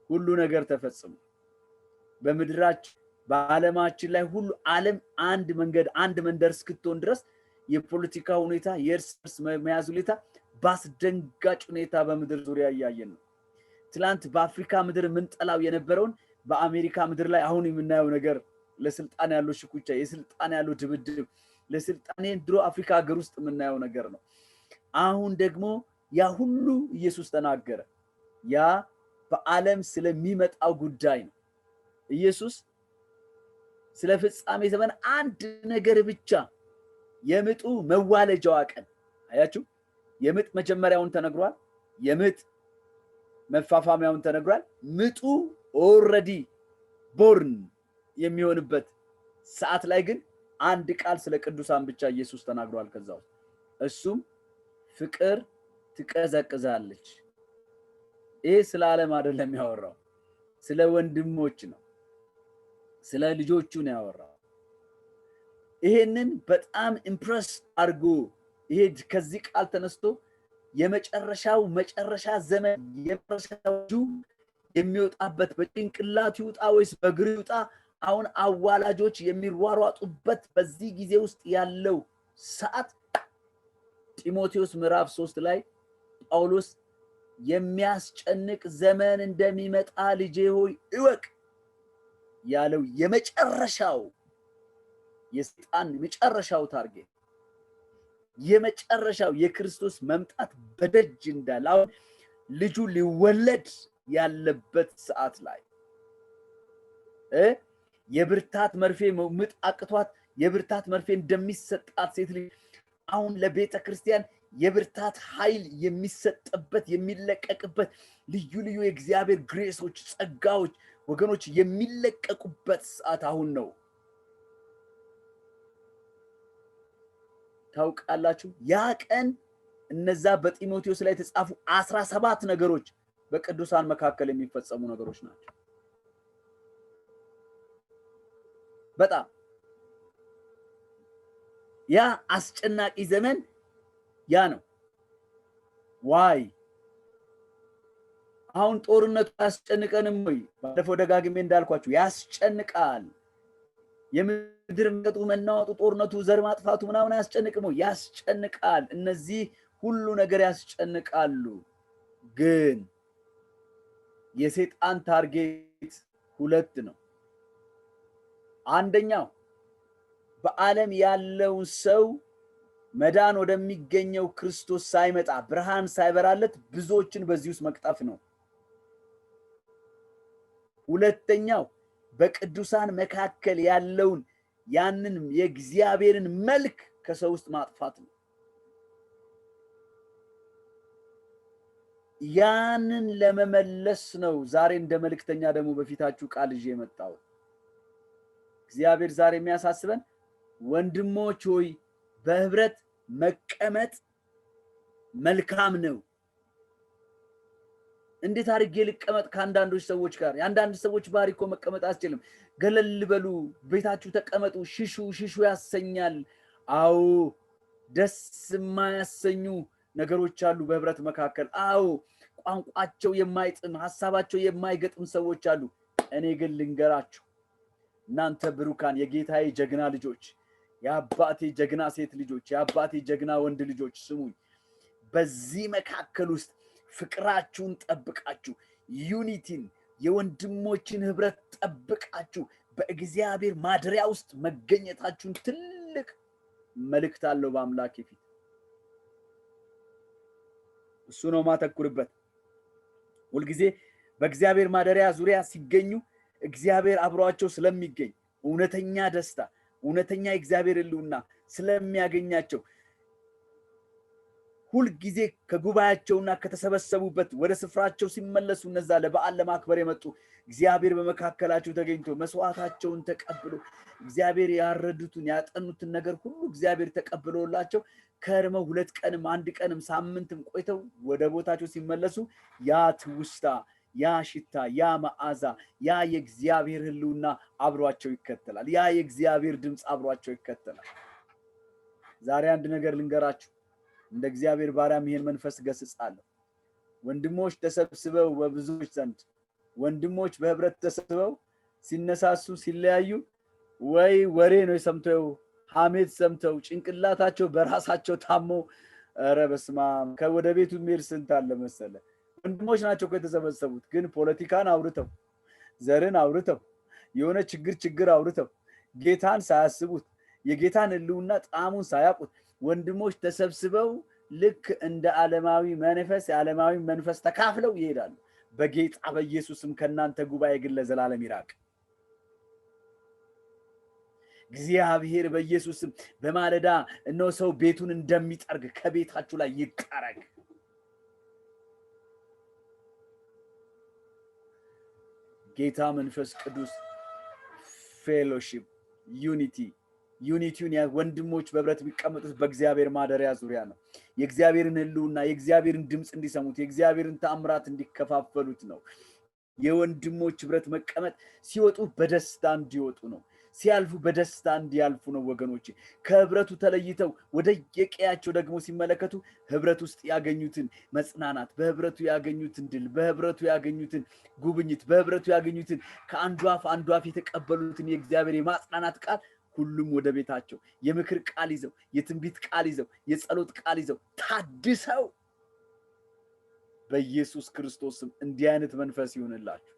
ሁሉ ነገር ተፈጽሞ በምድራችን በዓለማችን ላይ ሁሉ ዓለም አንድ መንገድ አንድ መንደር እስክትሆን ድረስ የፖለቲካ ሁኔታ የእርስ በርስ መያዝ ሁኔታ በአስደንጋጭ ሁኔታ በምድር ዙሪያ እያየን ነው። ትላንት በአፍሪካ ምድር ምንጠላው የነበረውን በአሜሪካ ምድር ላይ አሁን የምናየው ነገር ለስልጣን ያለው ሽኩቻ፣ የስልጣን ያለው ድብድብ፣ ለስልጣን ድሮ አፍሪካ ሀገር ውስጥ የምናየው ነገር ነው። አሁን ደግሞ ያ ሁሉ ኢየሱስ ተናገረ። ያ በዓለም ስለሚመጣው ጉዳይ ነው። ኢየሱስ ስለ ፍጻሜ ዘመን አንድ ነገር ብቻ የምጡ መዋለጃዋ ቀን አያችሁ፣ የምጥ መጀመሪያውን ተነግሯል። የምጥ መፋፋሚያውን ተነግሯል። ምጡ ኦልሬዲ ቦርን የሚሆንበት ሰዓት ላይ ግን አንድ ቃል ስለ ቅዱሳን ብቻ ኢየሱስ ተናግሯል። ከዛው እሱም ፍቅር ትቀዘቅዛለች። ይሄ ስለ ዓለም አይደለም ያወራው፣ ስለ ወንድሞች ነው፣ ስለ ልጆቹ ነው ያወራው። ይሄንን በጣም ኢምፕረስ አድርጎ ይሄ ከዚህ ቃል ተነስቶ የመጨረሻው መጨረሻ ዘመን የመጨረሻው የሚወጣበት በጭንቅላቱ ይውጣ ወይስ በእግሩ ይውጣ፣ አሁን አዋላጆች የሚሯሯጡበት በዚህ ጊዜ ውስጥ ያለው ሰዓት ጢሞቴዎስ ምዕራፍ 3 ላይ ጳውሎስ የሚያስጨንቅ ዘመን እንደሚመጣ ልጄ ሆይ እወቅ ያለው የመጨረሻው የሰይጣን የመጨረሻው ታርጌት የመጨረሻው የክርስቶስ መምጣት በደጅ እንዳለ አሁን ልጁ ሊወለድ ያለበት ሰዓት ላይ የብርታት መርፌ ምጥ አቅቷት የብርታት መርፌ እንደሚሰጣት ሴት ልጅ አሁን ለቤተ ክርስቲያን የብርታት ኃይል የሚሰጥበት የሚለቀቅበት ልዩ ልዩ የእግዚአብሔር ግሬሶች ጸጋዎች ወገኖች የሚለቀቁበት ሰዓት አሁን ነው። ታውቃላችሁ ያ ቀን እነዛ በጢሞቴዎስ ላይ የተጻፉ 17 ነገሮች በቅዱሳን መካከል የሚፈጸሙ ነገሮች ናቸው። በጣም ያ አስጨናቂ ዘመን ያ ነው። ዋይ አሁን ጦርነቱ ያስጨንቀንም ወይ? ባለፈው ደጋግሜ እንዳልኳችሁ ያስጨንቃል። የምድር መቀጡ መናወጡ፣ ጦርነቱ፣ ዘር ማጥፋቱ ምናምን ያስጨንቅም ወይ? ያስጨንቃል። እነዚህ ሁሉ ነገር ያስጨንቃሉ። ግን የሰይጣን ታርጌት ሁለት ነው። አንደኛው በዓለም ያለውን ሰው መዳን ወደሚገኘው ክርስቶስ ሳይመጣ ብርሃን ሳይበራለት ብዙዎችን በዚህ ውስጥ መቅጠፍ ነው። ሁለተኛው በቅዱሳን መካከል ያለውን ያንን የእግዚአብሔርን መልክ ከሰው ውስጥ ማጥፋት ነው። ያንን ለመመለስ ነው ዛሬ እንደ መልእክተኛ ደግሞ በፊታችሁ ቃል ይዤ የመጣው። እግዚአብሔር ዛሬ የሚያሳስበን ወንድሞች ሆይ በህብረት መቀመጥ መልካም ነው። እንዴት አድርጌ ልቀመጥ ከአንዳንዶች ሰዎች ጋር? የአንዳንድ ሰዎች ባህሪ እኮ መቀመጥ አስችልም። ገለል በሉ፣ ቤታችሁ ተቀመጡ፣ ሽሹ ያሰኛል። አዎ ደስ የማያሰኙ ነገሮች አሉ በህብረት መካከል። አዎ ቋንቋቸው የማይጥም ሐሳባቸው የማይገጥም ሰዎች አሉ። እኔ ግን ልንገራችሁ እናንተ ብሩካን የጌታዬ ጀግና ልጆች፣ የአባቴ ጀግና ሴት ልጆች፣ የአባቴ ጀግና ወንድ ልጆች ስሙኝ። በዚህ መካከል ውስጥ ፍቅራችሁን ጠብቃችሁ ዩኒቲን የወንድሞችን ህብረት ጠብቃችሁ በእግዚአብሔር ማደሪያ ውስጥ መገኘታችሁን ትልቅ መልእክት አለው በአምላክ ፊት። እሱ ነው ማተኩርበት። ሁልጊዜ በእግዚአብሔር ማደሪያ ዙሪያ ሲገኙ እግዚአብሔር አብሯቸው ስለሚገኝ እውነተኛ ደስታ፣ እውነተኛ የእግዚአብሔር ህልውና ስለሚያገኛቸው ሁልጊዜ ከጉባኤያቸውና ከተሰበሰቡበት ወደ ስፍራቸው ሲመለሱ እነዛ ለበዓል ለማክበር የመጡ እግዚአብሔር በመካከላቸው ተገኝቶ መስዋዕታቸውን ተቀብሎ እግዚአብሔር ያረዱትን ያጠኑትን ነገር ሁሉ እግዚአብሔር ተቀብሎላቸው ከርመው 2 ቀንም 1 ቀንም ሳምንትም ቆይተው ወደ ቦታቸው ሲመለሱ ያ ትውስታ፣ ያ ሽታ፣ ያ መዓዛ፣ ያ የእግዚአብሔር ህልውና አብሯቸው ይከተላል። ያ የእግዚአብሔር ድምፅ አብሯቸው ይከተላል። ዛሬ አንድ ነገር ልንገራችሁ። እንደ እግዚአብሔር ባሪያም ይሄን መንፈስ ገስጻለሁ። ወንድሞች ተሰብስበው በብዙዎች ዘንድ ወንድሞች በህብረት ተሰብስበው ሲነሳሱ ሲለያዩ ወይ ወሬ ነው ሰምተው ሐሜት ሰምተው ጭንቅላታቸው በራሳቸው ታሞ ኧረ በስመ አብ ከወደ ቤቱ የሚሄድ ስንት አለ መሰለ። ወንድሞች ናቸው ከተሰበሰቡት፣ ግን ፖለቲካን አውርተው ዘርን አውርተው የሆነ ችግር አውርተው ጌታን ሳያስቡት የጌታን ህልውና ጣዕሙን ሳያውቁት ወንድሞች ተሰብስበው ልክ እንደ ዓለማዊ መንፈስ የዓለማዊ መንፈስ ተካፍለው ይሄዳሉ። በጌታ በኢየሱስም ከናንተ ጉባኤ ግን ለዘላለም ይራቅ። እግዚአብሔር በኢየሱስም በማለዳ እነሆ ሰው ቤቱን እንደሚጠርግ ከቤታችሁ ላይ ይጠረግ። ጌታ መንፈስ ቅዱስ ፌሎሺፕ ዩኒቲውን ወንድሞች በህብረት የሚቀመጡት በእግዚአብሔር ማደሪያ ዙሪያ ነው። የእግዚአብሔርን ህልውና የእግዚአብሔርን ድምፅ እንዲሰሙት የእግዚአብሔርን ተአምራት እንዲከፋፈሉት ነው። የወንድሞች ህብረት መቀመጥ ሲወጡ በደስታ እንዲወጡ ነው። ሲያልፉ በደስታ እንዲያልፉ ነው። ወገኖች ከህብረቱ ተለይተው ወደ የቀያቸው ደግሞ ሲመለከቱ ህብረት ውስጥ ያገኙትን መጽናናት፣ በህብረቱ ያገኙትን ድል፣ በህብረቱ ያገኙትን ጉብኝት፣ በህብረቱ ያገኙትን ከአንዱ አፍ አንዱ አፍ የተቀበሉትን የእግዚአብሔር የማጽናናት ቃል ሁሉም ወደ ቤታቸው የምክር ቃል ይዘው የትንቢት ቃል ይዘው የጸሎት ቃል ይዘው ታድሰው በኢየሱስ ክርስቶስም እንዲህ አይነት መንፈስ ይሁንላችሁ።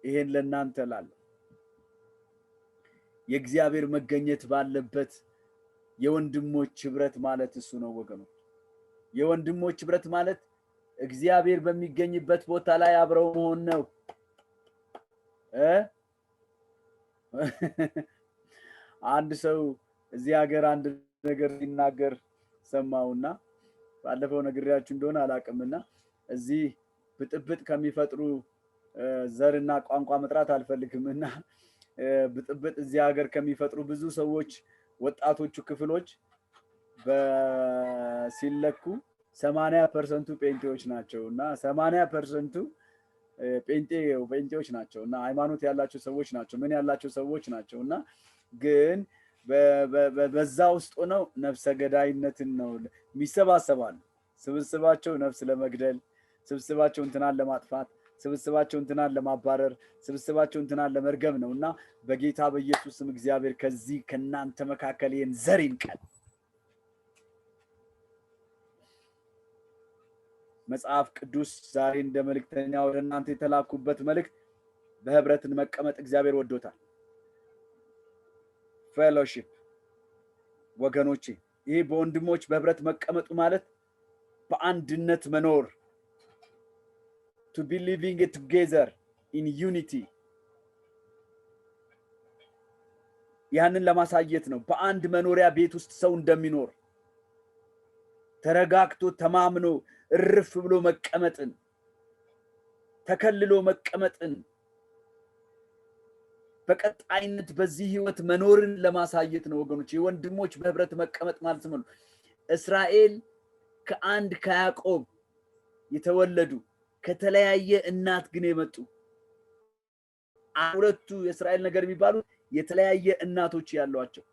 ይሄን ለእናንተ ላለ የእግዚአብሔር መገኘት ባለበት የወንድሞች ህብረት ማለት እሱ ነው ወገኖች። የወንድሞች ህብረት ማለት እግዚአብሔር በሚገኝበት ቦታ ላይ አብረው መሆን ነው። አንድ ሰው እዚህ ሀገር አንድ ነገር ሲናገር ሰማውና ባለፈው ነግሬያችሁ እንደሆነ አላቅምና እዚህ ብጥብጥ ከሚፈጥሩ ዘርና ቋንቋ መጥራት አልፈልግምና ብጥብጥ እዚህ ሀገር ከሚፈጥሩ ብዙ ሰዎች ወጣቶቹ ክፍሎች በሲለኩ 80% ጴንጤዎች ናቸውና 80% ጴንጤዎች ናቸውና ሃይማኖት ያላቸው ሰዎች ናቸው፣ ምን ያላቸው ሰዎች ናቸውና ግን በዛ ውስጥ ሆነው ነፍሰ ገዳይነትን ነው የሚሰባሰባሉ። ስብስባቸው ነፍስ ለመግደል ስብስባቸው እንትናን ለማጥፋት፣ ስብስባቸው እንትናን ለማባረር፣ ስብስባቸው እንትናን ለመርገም ነውና በጌታ በኢየሱስ ስም እግዚአብሔር ከዚህ ከናንተ መካከል ይህን ዘር ይንቀል። መጽሐፍ ቅዱስ ዛሬ እንደ መልእክተኛ ወደ እናንተ የተላኩበት መልእክት በህብረትን መቀመጥ እግዚአብሔር ወዶታል። ፌሎሺፕ ወገኖቼ፣ ይሄ በወንድሞች በህብረት መቀመጡ ማለት በአንድነት መኖር to be living together in unity ያንን ለማሳየት ነው። በአንድ መኖሪያ ቤት ውስጥ ሰው እንደሚኖር ተረጋግቶ ተማምኖ እርፍ ብሎ መቀመጥን ተከልሎ መቀመጥን በቀጣይነት በዚህ ህይወት መኖርን ለማሳየት ነው ወገኖች። የወንድሞች በህብረት መቀመጥ ማለት ነው እስራኤል ከአንድ ከያዕቆብ የተወለዱ ከተለያየ እናት ግን የመጡ ሁለቱ የእስራኤል ነገር የሚባሉ የተለያየ እናቶች ያሏቸው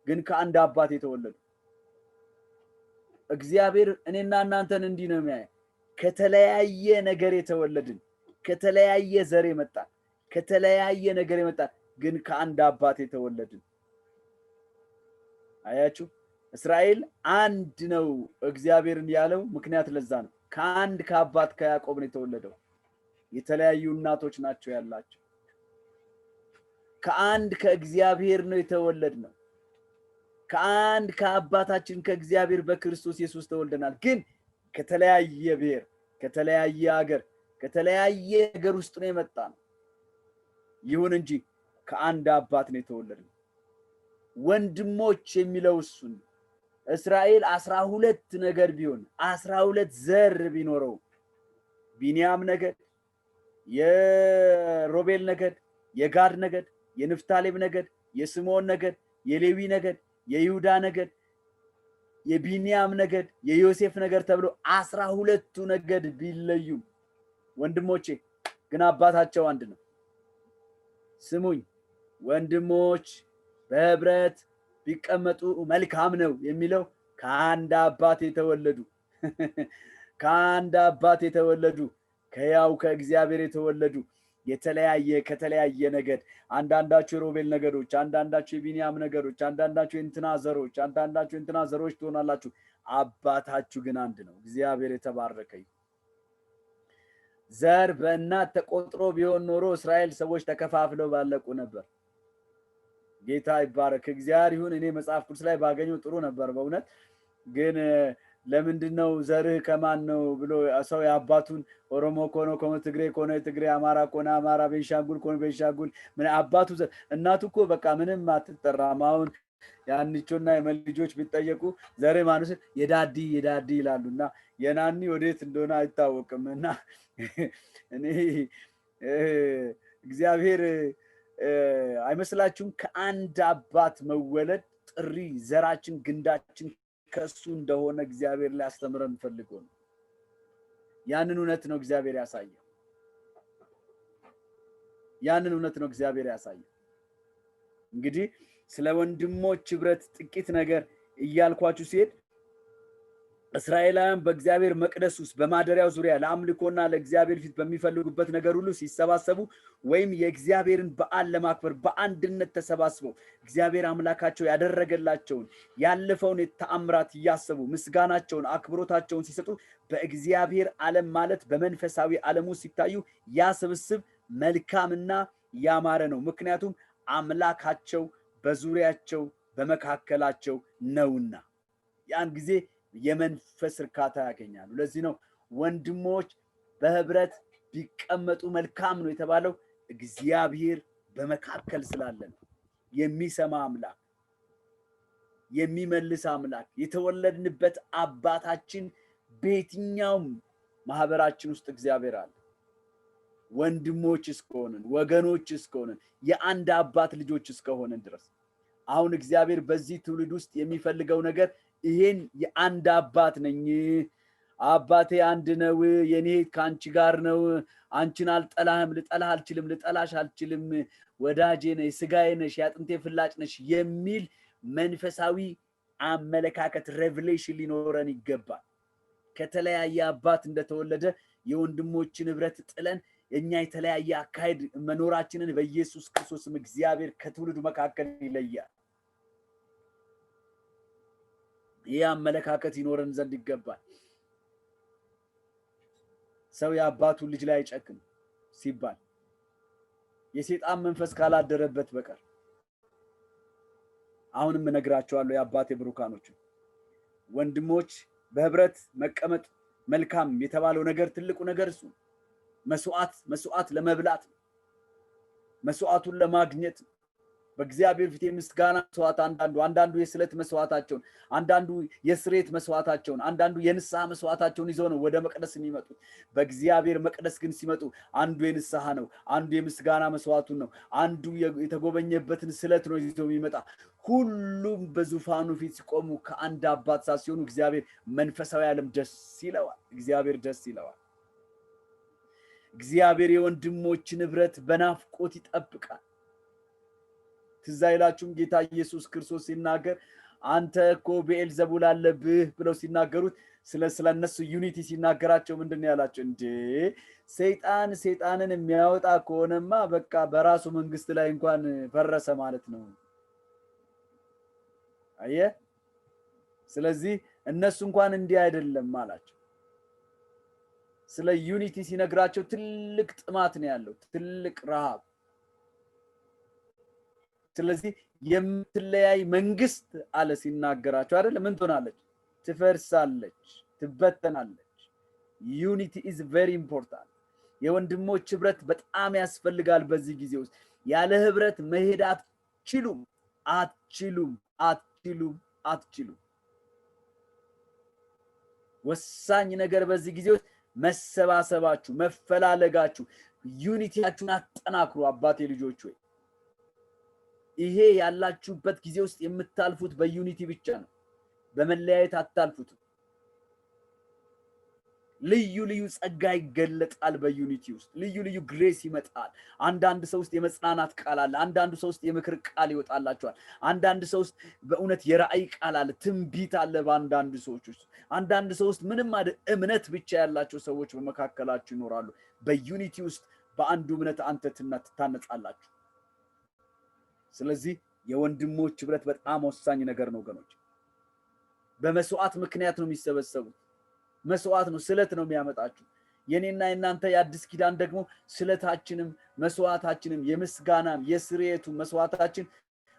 ግን ከአንድ አባት የተወለዱ እግዚአብሔር እኔና እናንተን እንዲህ ነው የሚያየው። ከተለያየ ነገር የተወለድን ከተለያየ ዘር የመጣን ከተለያየ ነገር የመጣን ግን ከአንድ አባት የተወለድን። አያችሁ እስራኤል አንድ ነው እግዚአብሔርን ያለው ምክንያት ለዛ ነው። ከአንድ ከአባት ከያዕቆብ ነው የተወለደው። የተለያዩ እናቶች ናቸው ያላቸው። ከአንድ ከእግዚአብሔር ነው የተወለድነው። ከአንድ ከአባታችን ከእግዚአብሔር በክርስቶስ ኢየሱስ ተወልደናል። ግን ከተለያየ ብሔር ከተለያየ ሀገር ከተለያየ ነገር ውስጥ ነው የመጣነው። ይሁን እንጂ ከአንድ አባት ነው የተወለድነው። ወንድሞች የሚለው እሱን እስራኤል 12 ነገር ቢሆን 12 ዘር ቢኖረው ቢንያም ነገድ፣ የሮቤል ነገድ፣ የጋድ ነገድ፣ የንፍታሌም ነገድ፣ የስምዖን ነገድ፣ የሌዊ ነገድ፣ የይሁዳ ነገድ፣ የቢንያም ነገድ፣ የዮሴፍ ነገድ ተብሎ 12ቱ ነገድ ቢለዩም ወንድሞቼ ግን አባታቸው አንድ ነው። ስሙኝ ወንድሞች በህብረት ቢቀመጡ መልካም ነው የሚለው ከአንድ አባት የተወለዱ ከአንድ አባት የተወለዱ ከያው ከእግዚአብሔር የተወለዱ ከተለያየ ነገድ አንዳንዳችሁ የሮቤል ነገዶች፣ አንዳንዳችሁ የቢንያም ነገዶች፣ አንዳንዳችሁ የእንትና ዘሮች፣ አንዳንዳችሁ የእንትና ዘሮች ትሆናላችሁ። አባታችሁ ግን አንድ ነው። እግዚአብሔር የተባረከ ይሁን። ዘር በእናት ተቆጥሮ ቢሆን ኖሮ እስራኤል ሰዎች ተከፋፍለው ባለቁ ነበር። ጌታ ይባረክ። እግዚአብሔር ይሁን። እኔ መጽሐፍ ቅዱስ ላይ ባገኘው ጥሩ ነበር በእውነት። ግን ለምንድነው ዘርህ ከማን ነው ብሎ ሰው የአባቱን ኦሮሞ ኮኖ ኮኖ ትግሬ ኮኖ ትግሬ አማራ ኮኖ አማራ ቤንሻንጉል ኮኖ ቤንሻንጉል ምን አባቱ እናቱ እኮ በቃ ምንም አትጠራም። አሁን ያንቾና የመልጆች ቢጠየቁ ዘሬ ማኑስ የዳዲ ይላሉና የናኒ ወዴት እንደሆነ አይታወቅምና እኔ እግዚአብሔር አይመስላችሁም? ከአንድ አባት መወለድ ጥሪ ዘራችን ግንዳችን ከሱ እንደሆነ እግዚአብሔር ሊያስተምረን ፈልጎ ነው። ያንን እውነት ነው እግዚአብሔር ያሳየው። ያንን እውነት ነው እግዚአብሔር ያሳየው። እንግዲህ ስለ ወንድሞች ህብረት ጥቂት ነገር እያልኳችሁ ሲሄድ እስራኤላውያን በእግዚአብሔር መቅደስ ውስጥ በማደሪያው ዙሪያ ለአምልኮና ለእግዚአብሔር ፊት በሚፈልጉበት ነገር ሁሉ ሲሰባሰቡ ወይም የእግዚአብሔርን በዓል ለማክበር በአንድነት ተሰባስበው እግዚአብሔር አምላካቸው ያደረገላቸውን ያለፈውን ተአምራት እያሰቡ ምስጋናቸውን አክብሮታቸውን ሲሰጡ በእግዚአብሔር ዓለም ማለት በመንፈሳዊ ዓለም ውስጥ ሲታዩ ያ ስብስብ መልካምና ያማረ ነው። ምክንያቱም አምላካቸው በዙሪያቸው በመካከላቸው ነውና ያን ጊዜ የመንፈስ እርካታ ያገኛሉ። ለዚህ ነው ወንድሞች በህብረት ቢቀመጡ መልካም ነው የተባለው። እግዚአብሔር በመካከል ስላለ ነው። የሚሰማ አምላክ፣ የሚመልስ አምላክ፣ የተወለድንበት አባታችን በየትኛውም ማህበራችን ውስጥ እግዚአብሔር አለ። ወንድሞች እስከሆንን ወገኖች እስከሆንን የአንድ አባት ልጆች እስከሆንን ድረስ አሁን እግዚአብሔር በዚህ ትውልድ ውስጥ የሚፈልገው ነገር ይሄን የአንድ አባት ነኝ፣ አባቴ አንድ ነው፣ የኔ ካንቺ ጋር ነው፣ አንቺን አልጠላህም፣ ልጠላህ አልችልም፣ ልጠላሽ አልችልም፣ ወዳጄ ነሽ፣ ስጋዬ ነሽ፣ ያጥንቴ ፍላጭ ነሽ የሚል መንፈሳዊ አመለካከት ሬቨሌሽን ሊኖረን ይገባል። ከተለያየ አባት እንደተወለደ የወንድሞችን ህብረት ጥለን እኛ የተለያየ አካሄድ መኖራችንን በኢየሱስ ክርስቶስም እግዚአብሔር ከትውልዱ መካከል ይለያል። ይህ አመለካከት ይኖረን ዘንድ ይገባል። ሰው የአባቱን ልጅ ላይ አይጨክን ሲባል የሰይጣን መንፈስ ካላደረበት በቀር አሁንም እነግራቸዋለሁ የአባቴ ብሩካኖች ወንድሞች በህብረት መቀመጥ መልካም የተባለው ነገር ትልቁ ነገር እሱ መስዋዕት ለመብላት መስዋዕቱን ለማግኘት በእግዚአብሔር ፊት የምስጋና መስዋዕት አንዳንዱ የስለት መስዋዕታቸውን አንዳንዱ የስሬት መስዋዕታቸውን አንዳንዱ የንስሐ መስዋዕታቸውን ይዘው ነው ወደ መቅደስ የሚመጡት። በእግዚአብሔር መቅደስ ግን ሲመጡ አንዱ የንስሐ ነው፣ አንዱ የምስጋና መስዋዕቱን ነው፣ አንዱ የተጎበኘበትን ስለት ነው ይዘው የሚመጣ። ሁሉም በዙፋኑ ፊት ሲቆሙ ከአንድ አባት ሲሆኑ እግዚአብሔር መንፈሳዊ ዓለም ደስ ይለዋል። እግዚአብሔር ደስ ይለዋል። እግዚአብሔር የወንድሞችን ህብረት በናፍቆት ይጠብቃል። ትዝ አይላችሁም ጌታ ኢየሱስ ክርስቶስ ሲናገር አንተ እኮ በኤልዘቡል አለብህ ብለው ሲናገሩት ስለነሱ ዩኒቲ ሲናገራቸው ምንድነው ያላቸው? እንዴ ሰይጣንን የሚያወጣ ከሆነማ በቃ በራሱ መንግስት ላይ እንኳን ፈረሰ ማለት ነው። አየ ስለዚህ እነሱ እንኳን እንዲህ አይደለም አላቸው። ስለ ዩኒቲ ሲነግራቸው ትልቅ ጥማት ነው ያለው፣ ትልቅ ረሃብ። ስለዚህ የምትለያይ መንግስት አለ ሲናገራቸው አይደል ምን ትሆናለች? ትፈርሳለች፣ ትበተናለች። ዩኒቲ ኢዝ ቬሪ ኢምፖርታንት። የወንድሞች ህብረት በጣም ያስፈልጋል። በዚህ ጊዜ ውስጥ ያለ ህብረት መሄድ አትችሉም። ወሳኝ ነገር በዚህ ጊዜ ውስጥ መሰባሰባችሁ፣ መፈላለጋችሁ፣ ዩኒቲያችሁን አጠናክሩ። አባቴ ልጆች ሆይ ይሄ ያላችሁበት ጊዜ ውስጥ የምታልፉት በዩኒቲ ብቻ ነው። በመለያየት አታልፉትም። ልዩ ልዩ ጸጋ ይገለጣል በዩኒቲ ውስጥ። ልዩ ልዩ ግሬስ ይመጣል። አንዳንድ ሰው ውስጥ የመጽናናት ቃል አለ። አንዳንድ ሰው ውስጥ የምክር ቃል ይወጣላቸዋል። አንዳንድ ሰው ውስጥ በእውነት የራእይ ቃል አለ፣ ትንቢት አለ በአንዳንድ ሰዎች ውስጥ። አንዳንድ ሰው ውስጥ ምንም አይደል እምነት ብቻ ያላቸው ሰዎች በመካከላችሁ ይኖራሉ። በዩኒቲ ውስጥ በአንዱ እምነት አንተ ትታነጻላችሁ። ስለዚህ የወንድሞች ህብረት በጣም ወሳኝ ነገር ነው ወገኖች። በመስዋዕት ምክንያት ነው የሚሰበሰቡት። መስዋዕት ነው፣ ስለት ነው የሚያመጣችሁ። የኔና የናንተ የአዲስ ኪዳን ደግሞ ስለታችንም መስዋዕታችንም የምስጋናም የስርየቱ መስዋዕታችን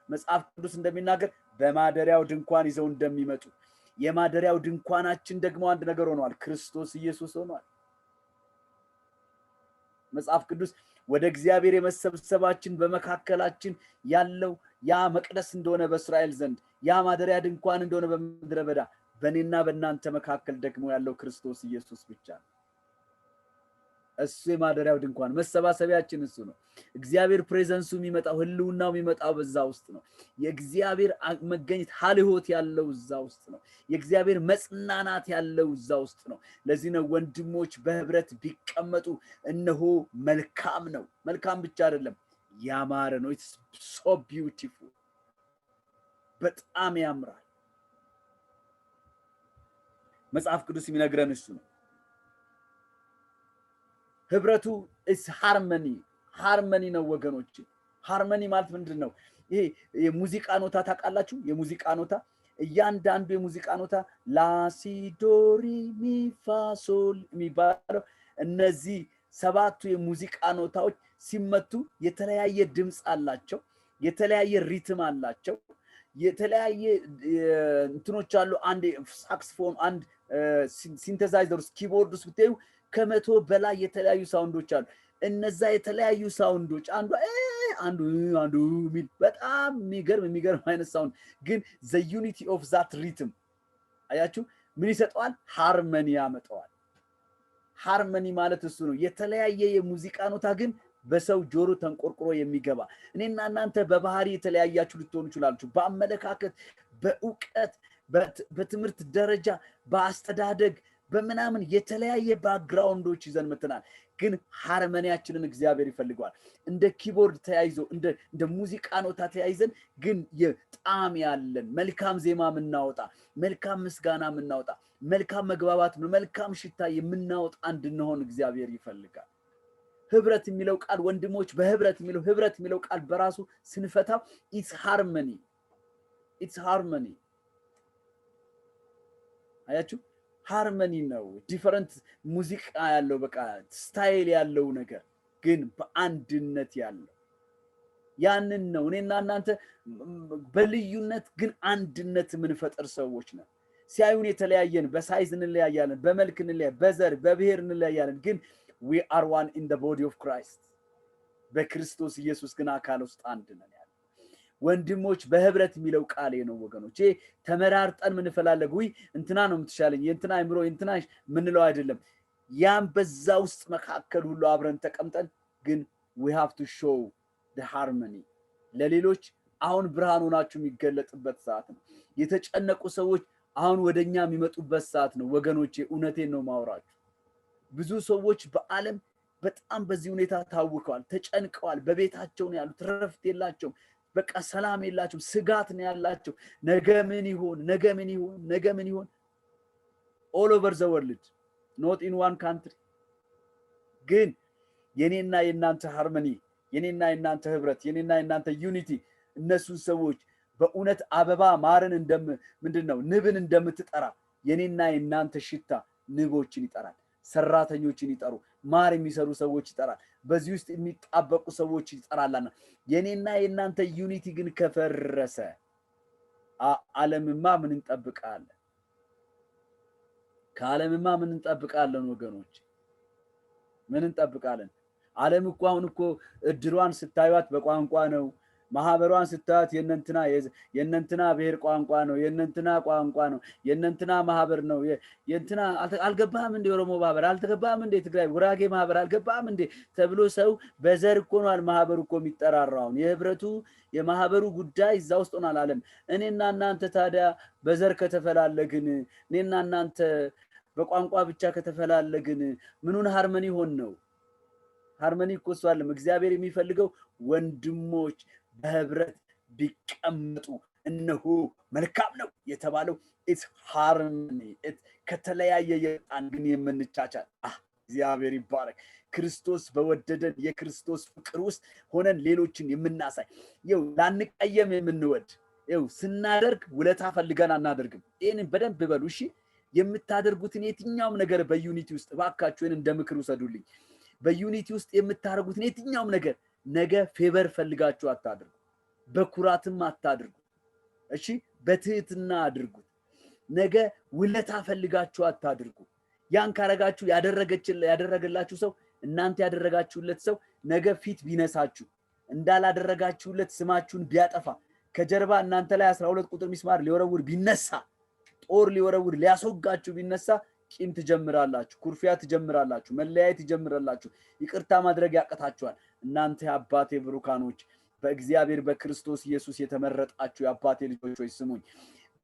መጽሐፍ ቅዱስ እንደሚናገር በማደሪያው ድንኳን ይዘው እንደሚመጡ የማደሪያው ድንኳናችን ደግሞ አንድ ነገር ሆኗል፣ ክርስቶስ ኢየሱስ ሆኗል። መጽሐፍ ቅዱስ ወደ እግዚአብሔር የመሰብሰባችን በመካከላችን ያለው ያ መቅደስ እንደሆነ በእስራኤል ዘንድ ያ ማደሪያ ድንኳን እንደሆነ በምድረ በዳ በእኔና በእናንተ መካከል ደግሞ ያለው ክርስቶስ ኢየሱስ ብቻ ነው። እሱ የማደሪያው ድንኳን መሰባሰቢያችን እሱ ነው። እግዚአብሔር ፕሬዘንሱ የሚመጣው ህልውናው የሚመጣው በዛ ውስጥ ነው። የእግዚአብሔር መገኘት ሀልሆት ያለው እዛ ውስጥ ነው። የእግዚአብሔር መጽናናት ያለው እዛ ውስጥ ነው። ለዚህ ነው ወንድሞች በህብረት ቢቀመጡ እነሆ መልካም ነው። መልካም ብቻ አይደለም ያማረ ነው። ኢትስ ሶ ቢዩቲፉል፣ በጣም ያምራል። መጽሐፍ ቅዱስ የሚነግረን እሱ ነው። ህብረቱ is ሃርመኒ ነው ወገኖች። ሃርመኒ ማለት ምንድነው? ይሄ የሙዚቃ ኖታ ታውቃላችሁ? የሙዚቃ ኖታ እያንዳንዱ የሙዚቃ ኖታ ላሲዶሪ ሚፋሶል የሚባለው እነዚህ ሰባቱ የሙዚቃ ኖታዎች ሲመቱ የተለያየ ድምጽ አላቸው፣ የተለያየ ሪትም አላቸው፣ የተለያየ እንትኖች አሉ። አንድ ሳክስፎን፣ አንድ ሲንተሳይዘርስ፣ ኪቦርድስ ብትዩ ከመቶ በላይ የተለያዩ ሳውንዶች አሉ። እነዛ የተለያዩ ሳውንዶች አንዱ ሚል በጣም የሚገርም አይነት ሳውንድ ግን the unity of that rhythm አያችሁ ምን ይሰጠዋል? ሃርመኒ ያመጣዋል። ሃርመኒ ማለት እሱ ነው። የተለያየ የሙዚቃ ኖታ ግን በሰው ጆሮ ተንቆርቆሮ የሚገባ። እኔና እናንተ በባህሪ የተለያያችሁ ልትሆኑ ይችላላችሁ። በአመለካከት፣ በእውቀት፣ በትምህርት ደረጃ፣ በአስተዳደግ፣ በምናምን የተለያየ ባክግራውንዶች ይዘን መተናል። ግን ሃርመኒያችንን እግዚአብሔር ይፈልገዋል። እንደ ኪቦርድ ተያይዞ እንደ ሙዚቃ ኖታ ተያይዘን ግን የጣም ያለን መልካም ዜማ የምናወጣ መልካም ምስጋና የምናወጣ መልካም መግባባት መልካም ሽታ የምናወጣ እንድንሆን እግዚአብሔር ይፈልጋል። ህብረት የሚለው ቃል ወንድሞች በህብረት የሚለው ቃል በራሱ ስንፈታው ኢትስ ሃርመኒ አያችሁ፣ ሃርመኒ ነው። ዲፈረንት ሙዚቃ ያለው በቃ ስታይል ያለው ነገር ግን በአንድነት ያለው ያንን ነው። እኔና እናንተ በልዩነት ግን አንድነት የምንፈጥር ሰዎች ነን። ሲያዩን የተለያየን፣ በሳይዝ እንለያያለን፣ በመልክ እንለያያለን፣ በዘር በብሔር እንለያያለን፣ ግን we are one in the body of Christ። በክርስቶስ ኢየሱስ ግን አካል ውስጥ አንድ ነን። ወንድሞች በህብረት የሚለው ቃል ነው ወገኖች። ተመራርጠን ምንፈላለግ ወይ እንትና ነው የምትሻለኝ የእንትና አይምሮ እንትና ምንለው አይደለም። ያም በዛ ውስጥ መካከል ሁሉ አብረን ተቀምጠን ግን we have to show the harmony ለሌሎች አሁን ብርሃን ሆናችሁ የሚገለጥበት ሰዓት ነው። የተጨነቁ ሰዎች አሁን ወደኛ የሚመጡበት ሰዓት ነው ወገኖቼ። እውነቴን ነው ማውራችሁ። ብዙ ሰዎች በዓለም በጣም በዚህ ሁኔታ ታውቀዋል፣ ተጨንቀዋል። በቤታቸው ነው ያሉት፣ ረፍት የላቸውም። በቃ ሰላም የላቸው፣ ስጋት ነው ያላቸው። ነገ ምን ይሆን all over the world, not in one country። ግን የኔና የናንተ ሃርመኒ፣ የኔና የናንተ ህብረት፣ የኔና የናንተ ዩኒቲ እነሱን ሰዎች በእውነት አበባ ማርን ምንድነው ንብን እንደምትጠራ የኔና የናንተ ሽታ ንቦችን ይጠራል፣ ሰራተኞችን ይጠሩ፣ ማር የሚሰሩ ሰዎች ይጠራል፣ በዚህ ውስጥ የሚጣበቁ ሰዎች ይጠራልና። የኔና የናንተ ዩኒቲ ግን ከፈረሰ ዓለምማ ምን እንጠብቃለን? ከዓለምማ ምን እንጠብቃለን ወገኖች? ምን እንጠብቃለን? ዓለም እኮ አሁን እኮ እድሯን ስታዩት በቋንቋ ነው። ማህበሯን ስታዩት የነንትና ብሔር ቋንቋ ነው፣ የነንትና ቋንቋ ነው፣ የነንትና ማህበር ነው። የንትና አልገባህም እንደ ኦሮሞ ማህበር አልተገባህም እንደ ትግራይ ጉራጌ ማህበር አልገባህም እንደ ተብሎ ሰው በዘር እኮ ነው ማህበሩ እኮ የሚጠራራው። የህብረቱ የማህበሩ ጉዳይ እዛ ውስጥ ሆኗል ዓለም። እኔና እናንተ ታዲያ በዘር ከተፈላለግን፣ እኔና እናንተ በቋንቋ ብቻ ከተፈላለግን ምኑን ሃርመኒ ሆን ነው? ሃርመኒ እኮ እሱ አይደለም እግዚአብሔር የሚፈልገው። ወንድሞች በህብረት ቢቀመጡ እነሆ መልካም ነው የተባለው ኢትስ ሃርመኒ። ከተለያየ የጣን ግን የምንቻቻል እግዚአብሔር ይባረክ። ክርስቶስ በወደደን የክርስቶስ ፍቅር ውስጥ ሆነን ሌሎችን የምናሳይ ላንቀየም የምንወድ ስናደርግ ውለታ ፈልገን አናደርግም። ይሄንን በደንብ በሉ እሺ። የምታደርጉትን የትኛውም ነገር በዩኒቲ ውስጥ ባካችሁን እንደምክር ውሰዱልኝ። በዩኒቲ ውስጥ የምታደርጉትን የትኛውም ነገር ነገ ፌቨር ፈልጋችሁ አታድርጉ፣ በኩራትም አታድርጉ። እሺ በትህትና አድርጉት። ነገ ውለታ ፈልጋችሁ አታድርጉ። ያን ካረጋችሁ ያደረገላችሁ ሰው እናንተ ያደረጋችሁለት ሰው ነገ ፊት ቢነሳችሁ እንዳላደረጋችሁለት ስማችሁን ቢያጠፋ ከጀርባ እናንተ ላይ 12 ቁጥር ሚስማር ሊወረውር ቢነሳ ጦር ሊወረውር ሊያስወጋችሁ ቢነሳ ቂም ትጀምራላችሁ፣ ኩርፊያ ትጀምራላችሁ፣ መለያየት ትጀምራላችሁ፣ ይቅርታ ማድረግ ያቀታችኋል። እናንተ የአባቴ ብሩካኖች በእግዚአብሔር በክርስቶስ ኢየሱስ የተመረጣችሁ የአባቴ ልጆች ሆይ ስሙኝ።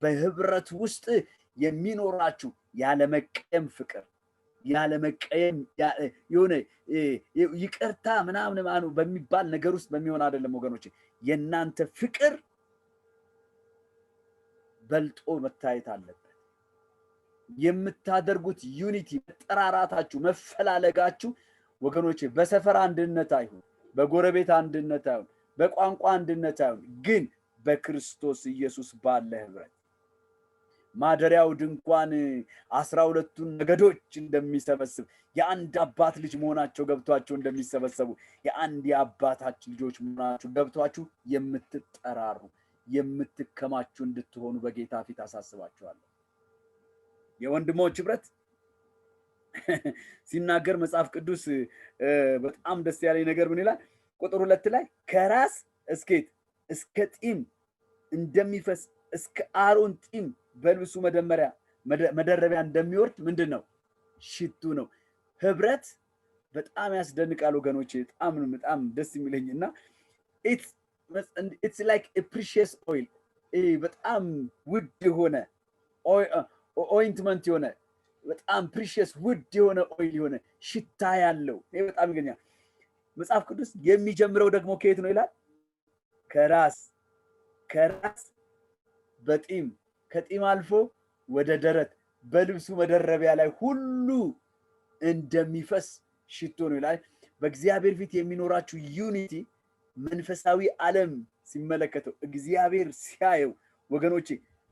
በህብረት ውስጥ የሚኖራችሁ ያለመቀየም ፍቅር፣ ያለመቀየም የሆነ ይቅርታ ምናምን በሚባል ነገር ውስጥ በሚሆን አይደለም ወገኖች። የናንተ ፍቅር በልጦ መታየት አለበት። የምታደርጉት ዩኒቲ መጠራራታችሁ፣ መፈላለጋችሁ ወገኖቼ በሰፈር አንድነት አይሁን፣ በጎረቤት አንድነት አይሁን፣ በቋንቋ አንድነት አይሁን፣ ግን በክርስቶስ ኢየሱስ ባለ ህብረት ማደሪያው ድንኳን 12ቱን ነገዶች እንደሚሰበስብ የአንድ አባት ልጅ መሆናቸው ገብቷቸው እንደሚሰበሰቡ የአንድ የአባታችን ልጆች መሆናቸው ገብቷችሁ የምትጠራሩ የምትከማቹ እንድትሆኑ በጌታ ፊት አሳስባችኋለሁ። የወንድሞች ህብረት ሲናገር መጽሐፍ ቅዱስ በጣም ደስ ያለኝ ነገር ምን ይላል? ቁጥር 2 ላይ ከራስ እስከ ጢም እንደሚፈስ እስከ አሮን ጢም በልብሱ መደረቢያ እንደሚወርድ ምንድነው? ሽቱ ነው። ህብረት በጣም ያስደንቃል ወገኖቼ። በጣም ደስ የሚለኝና it's like a precious oil በጣም ውድ የሆነ ኦይንትመንት የሆነ በጣም ፕሪሺየስ ውድ የሆነ ኦይል የሆነ ሽታ ያለው ይሄ በጣም ይገኛል። መጽሐፍ ቅዱስ የሚጀምረው ደግሞ ከየት ነው ይላል? ከራስ በጢም ከጢም አልፎ ወደ ደረት በልብሱ መደረቢያ ላይ ሁሉ እንደሚፈስ ሽቶ ነው ይላል። በእግዚአብሔር ፊት የሚኖራችሁ ዩኒቲ መንፈሳዊ ዓለም ሲመለከተው እግዚአብሔር ሲያየው ወገኖቼ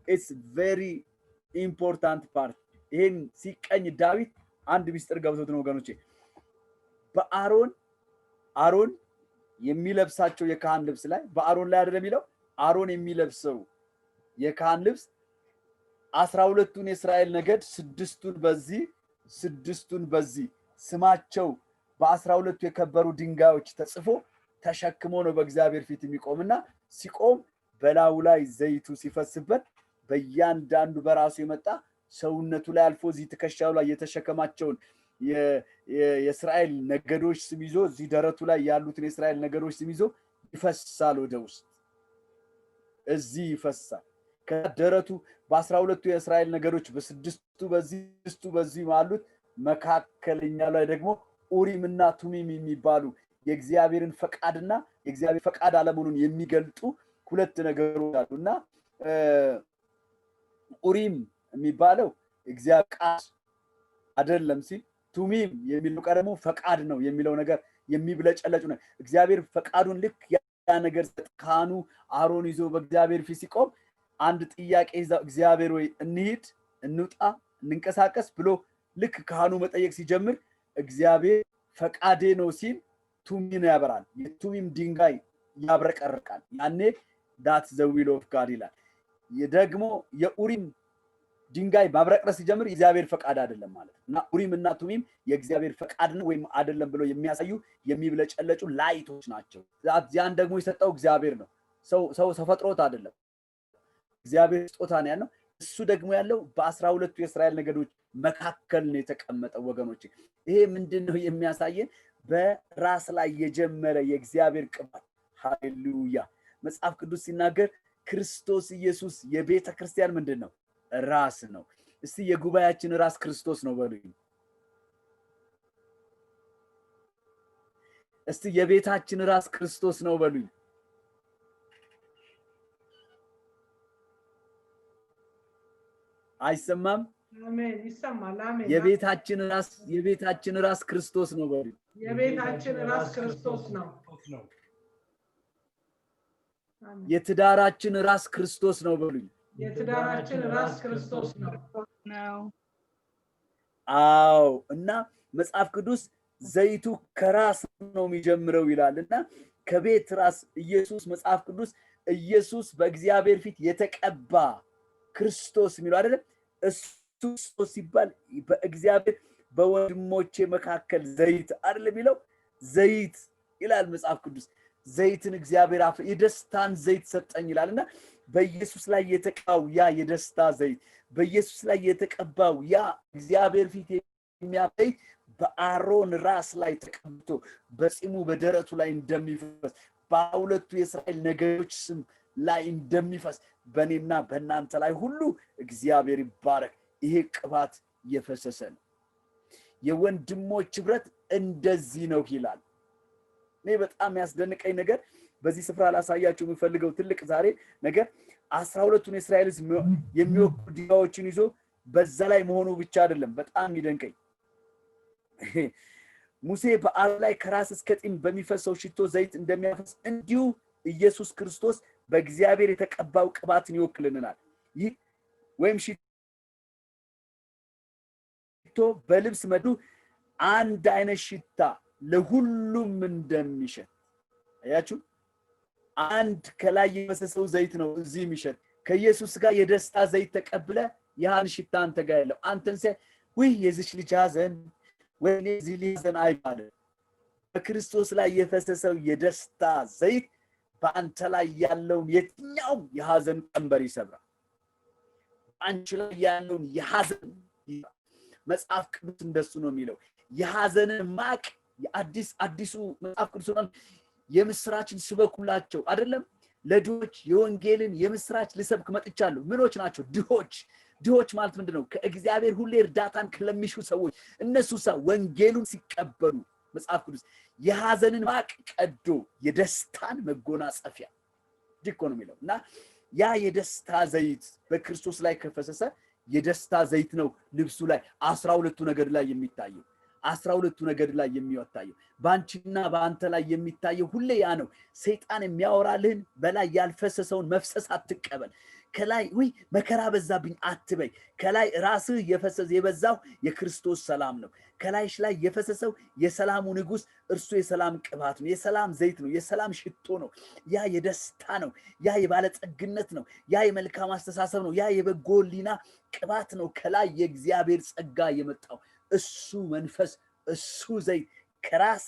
ኢትስ ቬሪ ኢምፖርታንት ፓርት። ይሄን ሲቀኝ ዳዊት አንድ ሚስጥር ገብቶት ነው ወገኖቼ። አሮን የሚለብሳቸው የካህን ልብስ ላይ በአሮን ላይ አይደለም የሚለው አሮን የሚለብሰው የካህን ልብስ 12ቱን የእስራኤል ነገድ ስድስቱን በዚህ ስማቸው በ12ቱ የከበሩ ድንጋዮች ተጽፎ ተሸክሞ ነው በእግዚአብሔር ፊት የሚቆምና ሲቆም በላዩ ላይ ዘይቱ ሲፈስበት በእያንዳንዱ በራሱ የመጣ ሰውነቱ ላይ አልፎ እዚህ ትከሻው ላይ የተሸከማቸውን የእስራኤል ነገዶች ስም ይዞ እዚህ ደረቱ ላይ ያሉትን የእስራኤል ነገዶች ስም ይዞ ይፈሳል ወደ ውስጥ እዚህ ይፈሳል። ከደረቱ በ12ቱ የእስራኤል ነገዶች በስድስቱ በዚህ ማሉት መካከለኛ ላይ ደግሞ ኡሪምና ቱሚም የሚባሉ የእግዚአብሔርን ፈቃድና የእግዚአብሔር ፈቃድ አለመሆኑን የሚገልጡ ሁለት ነገሮች አሉና ኡሪም የሚባለው እግዚአብሔር ቃል አይደለም ሲል ቱሚም የሚለው ቀደሞ ፈቃድ ነው የሚለው ነገር የሚብለጨለጭ ነው። እግዚአብሔር ፈቃዱን ልክ ያ ነገር ካህኑ አሮን ይዞ በእግዚአብሔር ፊት ሲቆም አንድ ጥያቄ እግዚአብሔር ወይ እንሂድ እንውጣ እንንቀሳቀስ ብሎ ልክ ካህኑ መጠየቅ ሲጀምር እግዚአብሔር ፈቃዴ ነው ሲል ቱሚም ያበራል። የቱሚም ድንጋይ ያብረቀርቃል። ያኔ ዳት ዘ ዊል ኦፍ ጋድ ይላል። ደግሞ የኡሪም ድንጋይ ማብረቅረቅ ሲጀምር የእግዚአብሔር ፈቃድ አይደለም ማለት እና ኡሪም እና ቱሚም የእግዚአብሔር ፈቃድ ነው ወይም አይደለም ብሎ የሚያሳዩ የሚብለጨለጩ ላይቶች ናቸው። ያን ደግሞ የሰጠው እግዚአብሔር ነው። ሰው ተፈጥሮት አይደለም፣ እግዚአብሔር ስጦታ ነው ያለው። እሱ ደግሞ ያለው በ12ቱ የእስራኤል ነገዶች መካከል ነው የተቀመጠው ወገኖች። ይሄ ምንድነው የሚያሳየን? በራስ ላይ የጀመረ የእግዚአብሔር ቅባት። ሃሌሉያ። መጽሐፍ ቅዱስ ሲናገር ክርስቶስ ኢየሱስ የቤተ ክርስቲያን ምንድነው? ራስ ነው። እስቲ የጉባኤያችን ራስ ክርስቶስ ነው በሉኝ። እስቲ የቤታችን ራስ ክርስቶስ ነው በሉኝ። አይሰማም? አሜን። ይሰማል። አሜን። የቤታችን ራስ ክርስቶስ ነው በሉኝ። የቤታችን ራስ ክርስቶስ ነው። የትዳራችን ራስ ክርስቶስ ነው በሉኝ። የትዳራችን ራስ ክርስቶስ ነው። አዎ። እና መጽሐፍ ቅዱስ ዘይቱ ከራስ ነው የሚጀምረው ይላልና ከቤት ራስ ኢየሱስ መጽሐፍ ቅዱስ ኢየሱስ በእግዚአብሔር ፊት የተቀባ ክርስቶስ የሚለው አይደለም። እሱ ክርስቶስ ሲባል በእግዚአብሔር በወንድሞቼ መካከል ዘይት አይደለም የሚለው ዘይት ይላል መጽሐፍ ቅዱስ። ዘይትን እግዚአብሔር የደስታን ዘይት ሰጠኝ ይላልና በኢየሱስ ላይ የተቀባው ያ የደስታ ዘይት በኢየሱስ ላይ የተቀባው ያ እግዚአብሔር ፊት የሚያበይ በአሮን ራስ ላይ ተቀብቶ በጺሙ በደረቱ ላይ እንደሚፈስ በሁለቱ የእስራኤል ነገዶች ስም ላይ እንደሚፈስ በእኔና በእናንተ ላይ ሁሉ እግዚአብሔር ይባረክ። ይሄ ቅባት የፈሰሰ ነው። የወንድሞች ህብረት እንደዚህ ነው ይላል። እኔ በጣም ያስደንቀኝ ነገር በዚህ ስፍራ ላሳያችሁ የምፈልገው ትልቅ ዛሬ ነገር 12ቱን የእስራኤል የሚወክሉ ድንጋዮችን ይዞ በዛ ላይ መሆኑ ብቻ አይደለም። በጣም ይደንቀኝ ሙሴ በአሮን ላይ ከራስ እስከ ጢም በሚፈሰው ሽቶ ዘይት እንደሚያፈስ እንዲሁ ኢየሱስ ክርስቶስ በእግዚአብሔር የተቀባው ቅባትን ይወክልናል። ይህ ወይም ሽቶ በልብስ መዱ አንድ አይነት ሽታ ለሁሉም እንደሚሸት አያችሁ። አንድ ከላይ የፈሰሰው ዘይት ነው እዚህ የሚሸት። ከኢየሱስ ጋር የደስታ ዘይት ተቀብለ ያን ሽታ አንተ ጋር ያለው አንተን ሲያይ ወይ የዚህ ልጅ ሐዘን ወይ የዚህ ልጅ ሐዘን አይባልም። በክርስቶስ ላይ የፈሰሰው የደስታ ዘይት በአንተ ላይ ያለውን የትኛውም የሐዘን ቀንበር ይሰብራል። አንቺ ላይ ያለውን የሐዘን መጽሐፍ ቅዱስ እንደሱ ነው የሚለው። የሐዘንን ማቅ አዲሱ መጽሐፍ ቅዱስ ነው የምስራችን ስበኩላቸው አይደለም። ለድሆች የወንጌልን የምስራች ልሰብክ መጥቻለሁ። ምኖች ናቸው? ድሆች። ድሆች ማለት ምንድነው? ከእግዚአብሔር ሁሌ እርዳታን ከለሚሹ ሰዎች እነሱ ወንጌሉን ሲቀበሉ መጽሐፍ ቅዱስ የሐዘንን ማቅ ቀዶ የደስታን መጎናጸፊያ ዲኮ ነው የሚለው እና ያ የደስታ ዘይት በክርስቶስ ላይ ከፈሰሰ የደስታ ዘይት ነው ልብሱ ላይ 12ቱ ነገድ ላይ የሚታየው 12ቱ ነገድ ላይ የሚወጣየው ባንቺና ባንተ ላይ የሚታየው ሁሌ ያ ነው። ሰይጣን የሚያወራልህን በላይ ያልፈሰሰውን መፍሰስ አትቀበል። ከላይ ወይ መከራ በዛብኝ አትበይ። ከላይ ራስህ የበዛው የክርስቶስ ሰላም ነው። ከላይሽ ላይ የፈሰሰው የሰላሙ ንጉስ እርሱ የሰላም ቅባት ነው፣ የሰላም ዘይት ነው፣ የሰላም ሽቶ ነው። ያ የደስታ ነው፣ ያ የባለጸግነት ነው፣ ያ የመልካም አስተሳሰብ ነው፣ ያ የበጎ ሕሊና ቅባት ነው። ከላይ የእግዚአብሔር ጸጋ የመጣው እሱ መንፈስ እሱ ዘይት ከራስ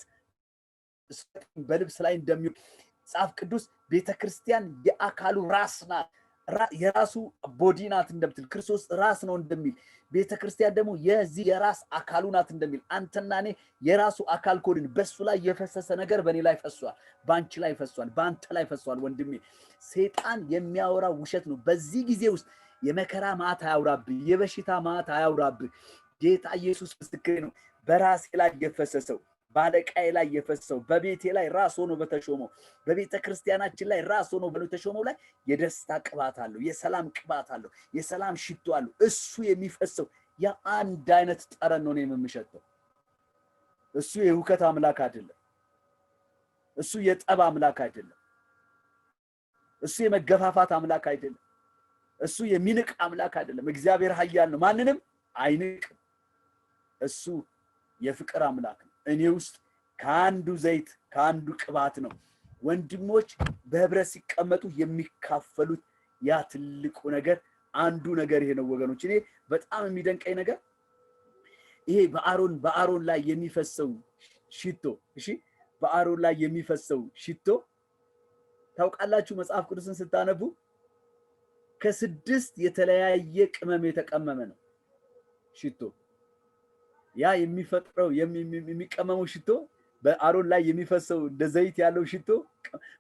በልብስ ላይ እንደሚው መጽሐፍ ቅዱስ ቤተክርስቲያን የአካሉ ራስ ናት፣ የራሱ ቦዲ ናት እንደምትል ክርስቶስ ራስ ነው እንደሚል ቤተክርስቲያን ደግሞ የዚህ የራስ አካሉ ናት እንደሚል አንተና እኔ የራሱ አካል ኮድን በሱ ላይ የፈሰሰ ነገር በእኔ ላይ ፈሷል፣ ባንቺ ላይ ፈሷል፣ ባንተ ላይ ፈሷል። ወንድሜ ሰይጣን የሚያወራው ውሸት ነው። በዚህ ጊዜ ውስጥ የመከራ ማት አያውራብህ፣ የበሽታ ማት አያውራብህ። ጌታ ኢየሱስ ምስክሬ ነው። በራሴ ላይ የፈሰሰው ባለቃዬ ላይ የፈሰሰው በቤቴ ላይ ራስ ሆኖ በተሾመው በቤተ ክርስቲያናችን ላይ ራስ ሆኖ በተሾመው ላይ የደስታ ቅባት አለው፣ የሰላም ቅባት አለው፣ የሰላም ሽቶ አለው። እሱ የሚፈሰው የአንድ አይነት ጠረን ነው የምንሸተው። እሱ የሁከት አምላክ አይደለም። እሱ የጠብ አምላክ አይደለም። እሱ የመገፋፋት አምላክ አይደለም። እሱ የሚንቅ አምላክ አይደለም። እግዚአብሔር ኃያል ነው፣ ማንንም አይንቅም። እሱ የፍቅር አምላክ ነው። እኔ ውስጥ ከአንዱ ዘይት ከአንዱ ቅባት ነው ወንድሞች በህብረት ሲቀመጡ የሚካፈሉት ያ ትልቁ ነገር አንዱ ነገር ይሄ ነው ወገኖች። እኔ በጣም የሚደንቀኝ ነገር ይሄ በአሮን ላይ የሚፈሰው ሽቶ፣ እሺ በአሮን ላይ የሚፈሰው ሽቶ ታውቃላችሁ፣ መጽሐፍ ቅዱስን ስታነቡ ከ6 የተለያየ ቅመም የተቀመመ ነው ሽቶ። ያ የሚፈጥረው የሚቀመመው ሽቶ በአሮን ላይ የሚፈሰው እንደ ዘይት ያለው ሽቶ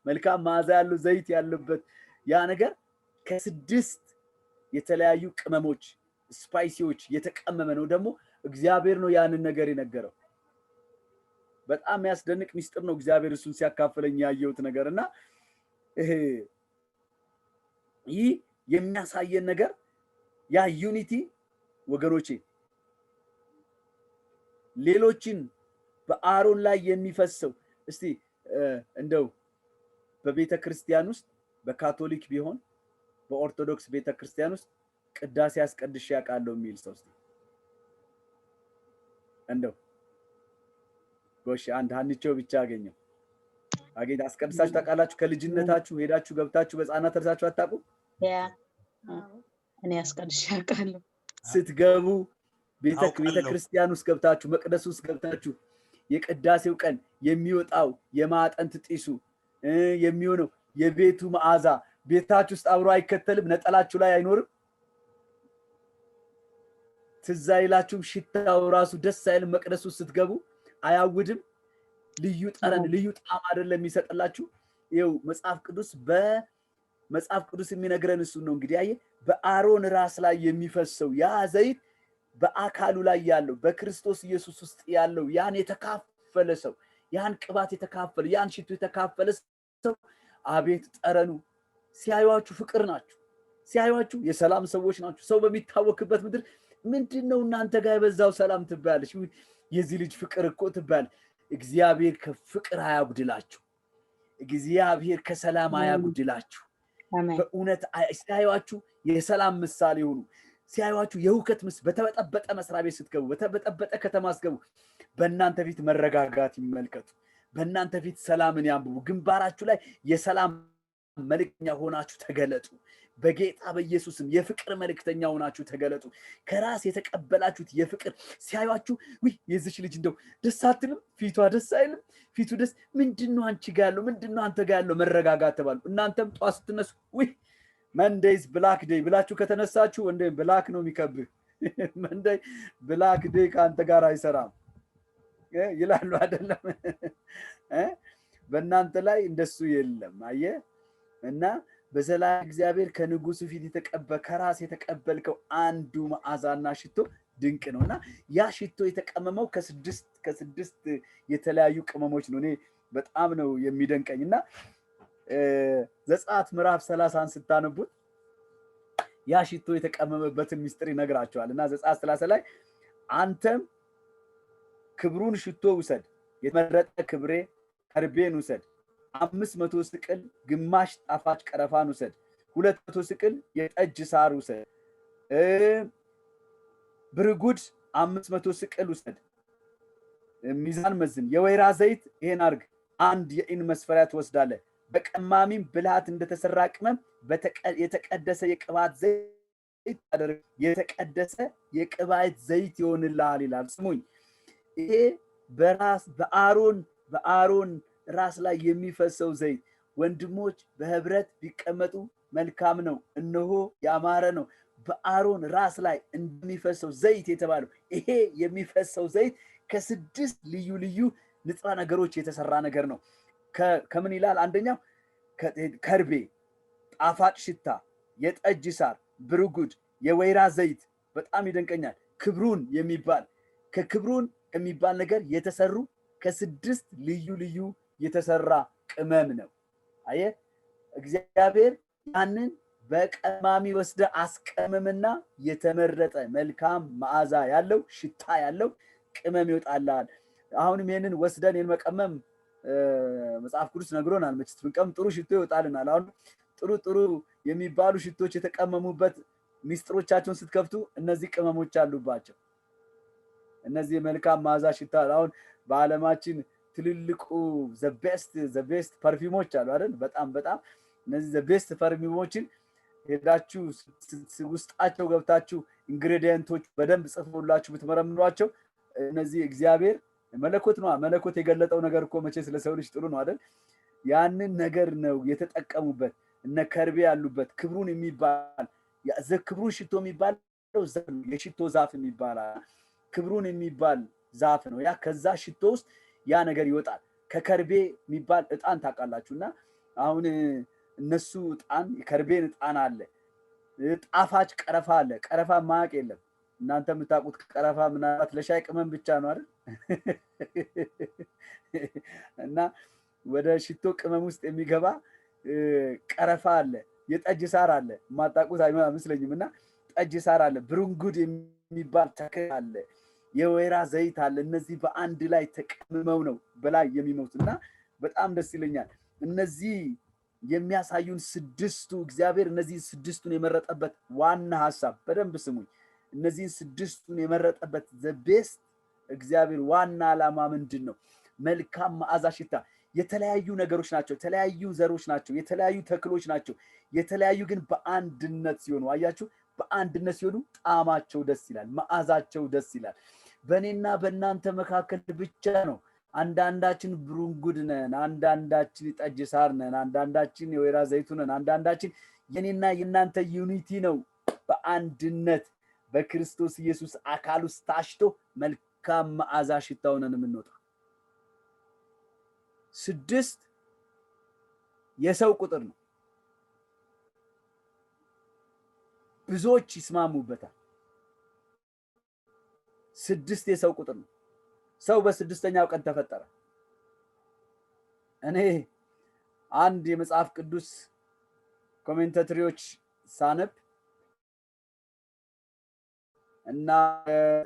መልካም መዓዛ ያለው ዘይት ያለበት ያ ነገር ከ6 የተለያዩ ቅመሞች ስፓይሲዎች የተቀመመ ነው። ደግሞ እግዚአብሔር ነው ያንን ነገር የነገረው። በጣም ያስደንቅ ሚስጥር ነው። እግዚአብሔር እሱን ሲያካፍለኝ ያየሁት ነገርና ይህ የሚያሳየን ነገር ያ ዩኒቲ ወገኖቼ ሌሎችን በአሮን ላይ የሚፈሰው እስቲ እንደው በቤተክርስቲያን ውስጥ በካቶሊክ ቢሆን በኦርቶዶክስ ቤተክርስቲያን ውስጥ ቅዳሴ አስቀድሼ ያውቃለሁ የሚል ሰው እስቲ እንደው ጎሽ አንድ ሀንቾ ብቻ አገኘው። አገኝ አስቀድሳችሁ ታውቃላችሁ? ከልጅነታችሁ ሄዳችሁ ገብታችሁ በሕፃናት ተርሳችሁ አታውቁ? እኔ አስቀድሼ ያውቃለሁ። ስትገቡ ቤተክርስቲያን ውስጥ ገብታችሁ መቅደስ ውስጥ ገብታችሁ የቅዳሴው ቀን የሚወጣው የማጠንት ጢሱ የሚሆነው የቤቱ መዓዛ ቤታችሁ ውስጥ አብሮ አይከተልም? ነጠላችሁ ላይ አይኖርም? ትዝ አይላችሁም? ሽታው ራሱ ደስ አይልም? መቅደስ ውስጥ ስትገቡ አያውድም? ልዩ ጠረን ልዩ ጣዕም አይደለም የሚሰጥላችሁ? ይኸው መጽሐፍ ቅዱስ የሚነግረን እሱ ነው። እንግዲህ አየህ በአሮን ራስ ላይ የሚፈሰው ያ ዘይት በአካሉ ላይ ያለው በክርስቶስ ኢየሱስ ውስጥ ያለው ያን የተካፈለ ሰው ያን ቅባት የተካፈለ ያን ሽቱ የተካፈለ ሰው አቤት ጠረኑ! ሲያዩአችሁ ፍቅር ናችሁ፣ ሲያዩአችሁ የሰላም ሰዎች ናችሁ። ሰው በሚታወክበት ምድር ምንድነው እናንተ ጋር የበዛው ሰላም ትባያለሽ፣ የዚህ ልጅ ፍቅር እኮ ትባያለሽ። እግዚአብሔር ከፍቅር አያጉድላችሁ፣ እግዚአብሔር ከሰላም አያጉድላችሁ። በእውነት ሲያዩአችሁ የሰላም ምሳሌ ሆኑ። ሲያዩአችሁ የሁከት በተበጠበጠ መስሪያ ቤት ስትገቡ በተበጠበጠ ከተማ ስትገቡ በእናንተ ፊት መረጋጋት ይመልከቱ፣ በእናንተ ፊት ሰላምን ያንብቡ። ግንባራችሁ ላይ የሰላም መልእክተኛ ሆናችሁ ተገለጡ። በጌታ በኢየሱስም የፍቅር መልእክተኛ ሆናችሁ ተገለጡ። ከራስ የተቀበላችሁት የፍቅር ሲያዩአችሁ ውይ የዚች ልጅ እንደው ደስ አትልም? ፊቷ ደስ አይልም? ፊቱ ደስ ምንድነው አንቺ ጋር ያለው ምንድነው አንተ ጋር ያለው? መረጋጋት ተባሉ። እናንተም ጧት ስትነሱ ውይ መንዴይስ ብላክ ዴይ ብላችሁ ከተነሳችሁ እንደ ብላክ ነው የሚከብህ። መንዴይ ብላክ ዴይ ካንተ ጋር አይሰራም ይላሉ አይደለም? በእናንተ ላይ እንደሱ የለም። አየህ እና በዘላለም እግዚአብሔር ከንጉሱ ፊት ከራስ የተቀበልከው አንዱ መዓዛና ሽቶ ድንቅ ነውና ያ ሽቶ የተቀመመው ከስድስት የተለያዩ ቅመሞች ነው። እኔ በጣም ነው የሚደንቀኝና ዘጸአት ምዕራፍ 30ን ስታነቡት ያ ሽቶ የተቀመመበትን ምስጢር ይነግራቸዋል። እና ዘጸአት 30 ላይ አንተም ክብሩን ሽቶ ውሰድ፣ የተመረጠ ክብሬ ከርቤን ውሰድ፣ 500 ስቅል ግማሽ ጣፋጭ ቀረፋን ውሰድ፣ 200 ስቅል የጠጅ ሳር ውሰድ፣ ብርጉድ 500 ስቅል ውሰድ፣ ሚዛን መዝን፣ የወይራ ዘይት ይሄን አርግ፣ አንድ የኢን መስፈሪያ ትወስዳለህ፣ በቀማሚም ብልሃት እንደተሰራ ቅመም የተቀደሰ የቅባት ዘይት አደረግ፣ የተቀደሰ የቅባት ዘይት ይሆንልሃል ይላል። ስሙኝ፣ ይሄ በአሮን ራስ ላይ የሚፈሰው ዘይት ወንድሞች በህብረት ቢቀመጡ መልካም ነው፣ እነሆ ያማረ ነው። በአሮን ራስ ላይ እንደሚፈሰው ዘይት የተባለው ይሄ የሚፈሰው ዘይት ከ6 ልዩ ልዩ ንጥረ ነገሮች የተሰራ ነገር ነው። ከምን ይላል? አንደኛው ከርቤ፣ ጣፋጭ ሽታ፣ የጠጅ ሳር፣ ብርጉድ፣ የወይራ ዘይት። በጣም ይደንቀኛል። ክብሩን የሚባል ነገር የተሰሩ ከ6 ልዩ ልዩ የተሰራ ቅመም ነው። አየ እግዚአብሔር ያንን በቀማሚ ወስደ አስቀመምና የተመረጠ መልካም መዓዛ ያለው ሽታ ያለው ቅመም ይወጣልሃል። አሁንም ይሄንን ወስደን መቀመም መጽሐፍ ቅዱስ ነግሮናል። መቼስ ብንቀም ጥሩ ሽቶ ይወጣልናል። አሁን ጥሩ የሚባሉ ሽቶች የተቀመሙበት ሚስጥሮቻቸውን ስትከፍቱ እነዚህ ቅመሞች አሉባቸው። እነዚህ መልካም መዓዛ ሽታ አሁን በዓለማችን ትልልቁ ዘ ቤስት ፐርፊውሞች አሉ አይደል? በጣም እነዚህ ዘ ቤስት ፐርፊውሞችን ሄዳችሁ ውስጣቸው ገብታችሁ ኢንግሬዲየንቶች በደንብ ጽፎላችሁ ብትመረምሯቸው እነዚህ እግዚአብሔር መለኮት የገለጠው ነገር እኮ መቼ ስለሰው ልጅ ጥሩ ነው አይደል? ያንን ነገር ነው የተጠቀሙበት። እነ ከርቤ ያሉበት ክብሩን ሽቶ የሚባለው የሽቶ ዛፍ የሚባላል ክብሩን የሚባል ዛፍ ነው። ያ ከዛ ሽቶ ውስጥ ያ ነገር ይወጣል። ከከርቤ የሚባል እጣን ታውቃላችሁና አሁን እነሱ ከርቤን እጣን አለ፣ ጣፋጭ ቀረፋ አለ። ቀረፋ ማያውቅ የለም። እናንተ የምታውቁት ቀረፋ ምናልባት ለሻይ ቅመም ብቻ ነው አይደል? እና ወደ ሽቶ ቅመም ውስጥ የሚገባ ቀረፋ አለ፣ የጠጅ ሳር አለ። የማታውቁት አይመስለኝም። እና ጠጅ ሳር አለ፣ ብርንጉድ የሚባል ተክል አለ፣ የወይራ ዘይት አለ። እነዚህ በአንድ ላይ ተቀምመው ነው በላይ የሚሞት እና በጣም ደስ ይለኛል። እነዚህ የሚያሳዩን እግዚአብሔር እነዚህን 6ቱን የመረጠበት ዋና ሐሳብ በደንብ ስሙኝ። እነዚህን 6ቱን የመረጠበት ቤስት እግዚአብሔር ዋና ዓላማ ምንድን ነው? መልካም መዓዛ ሽታ። የተለያዩ ነገሮች ናቸው፣ የተለያዩ ዘሮች ናቸው፣ የተለያዩ ተክሎች ናቸው። የተለያዩ ግን በአንድነት ሲሆኑ አያችሁ፣ በአንድነት ሲሆኑ ጣዕማቸው ደስ ይላል፣ መዓዛቸው ደስ ይላል። በእኔና በእናንተ መካከል ብቻ ነው አንዳንዳችን ብርንጉድ ነን፣ አንዳንዳችን ጠጅ ሳር ነን፣ አንዳንዳችን የወይራ ዘይቱ ነን፣ አንዳንዳችን የኔና የእናንተ ዩኒቲ ነው። በአንድነት በክርስቶስ ኢየሱስ አካል ውስጥ ታሽቶ መልካም መዓዛ ሽታ ሆነን የምንወጣው። 6 የሰው ቁጥር ነው። ብዙዎች ይስማሙበታል። 6 የሰው ቁጥር ነው። ሰው በ6ኛው ቀን ተፈጠረ። እኔ አንድ የመጽሐፍ ቅዱስ ኮሜንታተሪዎች ሳነብ እና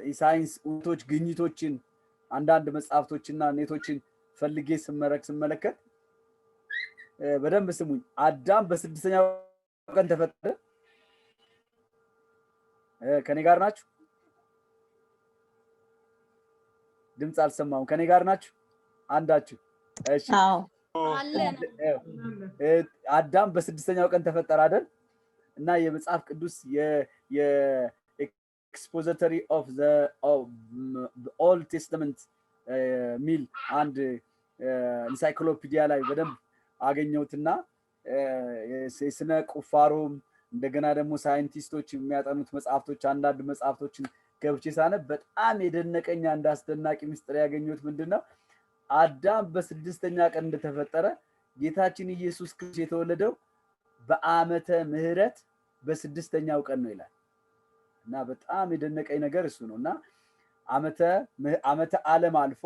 የሳይንስ እውነቶች ግኝቶችን አንዳንድ መጽሐፍቶችና ኔቶችን ፈልጌ ስመለከት በደንብ ስሙኝ። አዳም በ6ኛው ቀን ተፈጠረ። ከኔ ጋር ናችሁ? ድምጽ አልሰማሁም። ከኔ ጋር ናችሁ? አንዳችሁ? እሺ። አዳም በ6ኛው ቀን ተፈጠረ አይደል? እና የመጽሐፍ ቅዱስ የኤክስፖዚተሪ ኦፍ ዘ ኦልድ ቴስተመንት ሚል አንድ ኢንሳይክሎፒዲያ ላይ በደንብ አገኘሁትና የስነ ቁፋሮም እንደገና ደግሞ ሳይንቲስቶች የሚያጠኑት መጽሐፍቶች አንዳንድ መጽሐፍቶችን ገብቼ ሳነብ በጣም የደነቀኝ አንድ አስደናቂ ምስጢር ያገኘሁት ምንድነው? አዳም በ6ኛ ቀን እንደተፈጠረ ጌታችን ኢየሱስ ክርስቶስ የተወለደው በዓመተ ምህረት በስድስተኛው ቀን ነው ይላል። እና በጣም የደነቀኝ ነገር እሱ ነውና ዓመተ ዓለም አልፎ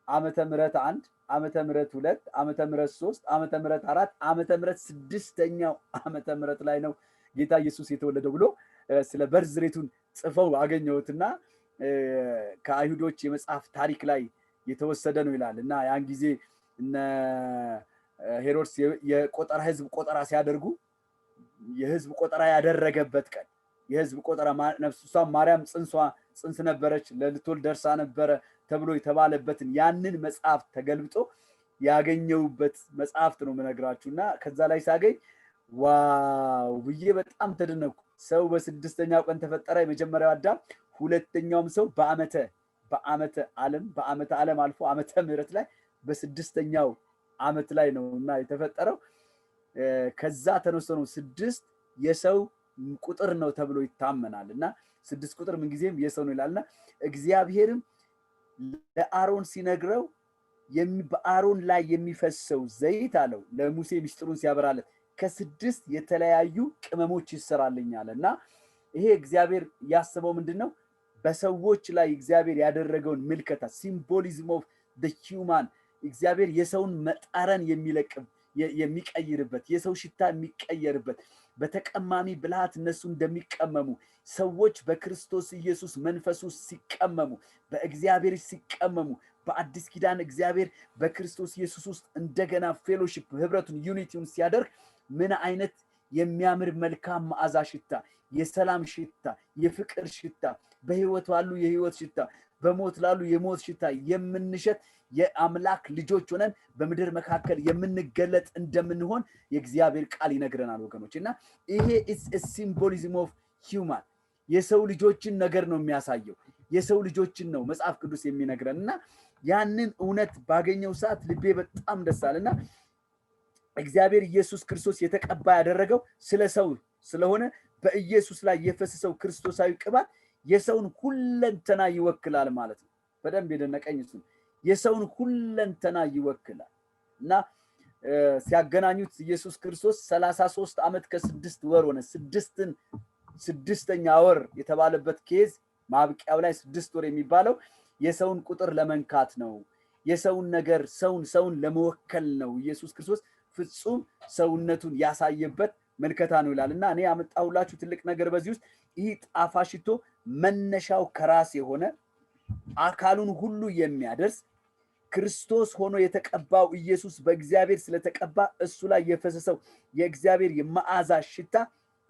ዓመተ ምህረት 1 ዓመተ ምህረት 2 ዓመተ ምህረት 3 ዓመተ ምህረት 4 ዓመተ ምህረት ስድስተኛው ዓመተ ምህረት ላይ ነው ጌታ ኢየሱስ የተወለደው ብሎ ስለ በርዝ ሬቱን ጽፈው አገኘሁትና ከአይሁዶች የመጽሐፍ ታሪክ ላይ የተወሰደ ነው ይላል። እና ያን ጊዜ እነ ሄሮድስ የቆጠራ ህዝብ ቆጠራ ሲያደርጉ የህዝብ ቆጠራ ያደረገበት ቀን የህዝብ ቆጠራ ነፍሷ ማርያም ጽንስ ነበረች ለልትወልድ ደርሳ ነበረ ተብሎ የተባለበትን ያንን መጽሐፍ ተገልብጦ ያገኘውበት መጽሐፍት ነው የምነግራችሁና ከዛ ላይ ሳገኝ ዋው ብዬ በጣም ተደነኩ። ሰው በስድስተኛው ቀን ተፈጠረ፣ የመጀመሪያው አዳም፣ ሁለተኛውም ሰው በዓመተ ዓለም አልፎ ዓመተ ምህረት ላይ በስድስተኛው ዓመት ላይ ነውና የተፈጠረው። ከዛ ተነስቶ ነው 6 የሰው ቁጥር ነው ተብሎ ይታመናልና 6 ቁጥር ምንጊዜም የሰው ነው ይላልና እግዚአብሔርም ለአሮን ሲነግረው በአሮን ላይ የሚፈሰው ዘይት አለው ለሙሴ ምስጢሩን ሲያበራለት ከ6 የተለያዩ ቅመሞች ይሰራልኛልና ይሄ እግዚአብሔር ያስበው ምንድነው? በሰዎች ላይ እግዚአብሔር ያደረገውን ምልከታ ሲምቦሊዝም ኦፍ ዘ ሂውማን እግዚአብሔር የሰውን መጠረን የሚቀይርበት የሰው ሽታ የሚቀየርበት በተቀማሚ ብልሃት እነሱ እንደሚቀመሙ ሰዎች በክርስቶስ ኢየሱስ መንፈሱ ሲቀመሙ በእግዚአብሔር ሲቀመሙ በአዲስ ኪዳን እግዚአብሔር በክርስቶስ ኢየሱስ ውስጥ እንደገና ፌሎሺፕ ህብረቱን ዩኒቲውን ሲያደርግ ምን አይነት የሚያምር መልካም መዓዛ ሽታ፣ የሰላም ሽታ፣ የፍቅር ሽታ፣ በህይወት ላሉ የህይወት ሽታ፣ በሞት ላሉ የሞት ሽታ የምንሸት የአምላክ ልጆች ሆነን በምድር መካከል የምንገለጥ እንደምንሆን የእግዚአብሔር ቃል ይነግረናል ወገኖች። እና ይሄ ኢትስ ኤ ሲምቦሊዝም ኦፍ ሂውማን የሰው ልጆችን ነገር ነው የሚያሳየው። የሰው ልጆችን ነው መጽሐፍ ቅዱስ የሚነግረን እና ያንን እውነት ባገኘው ሰዓት ልቤ በጣም ደስ አለና እግዚአብሔር ኢየሱስ ክርስቶስ የተቀባ ያደረገው ስለ ሰው ስለሆነ በኢየሱስ ላይ የፈሰሰው ክርስቶሳዊ ቅባት የሰውን ሁለንተና ይወክላል ማለት ነው። በደንብ የደነቀኝ እሱ የሰውን ሁለንተና ይወክላል እና ሲያገናኙት ኢየሱስ ክርስቶስ 33 ዓመት ከ6 ወር ሆነ። ስድስተኛ ወር የተባለበት ኬዝ ማብቂያው ላይ 6 ወር የሚባለው የሰውን ቁጥር ለመንካት ነው። የሰውን ነገር ሰውን ለመወከል ነው። ኢየሱስ ክርስቶስ ፍጹም ሰውነቱን ያሳየበት መልከታ ነው ይላልና እኔ ያመጣሁላችሁ ትልቅ ነገር በዚህ ውስጥ ይህ ጣፋጭ ሽቶ መነሻው ከራስ የሆነ አካሉን ሁሉ የሚያደርስ ክርስቶስ ሆኖ የተቀባው ኢየሱስ በእግዚአብሔር ስለተቀባ እሱ ላይ የፈሰሰው የእግዚአብሔር የመዓዛ ሽታ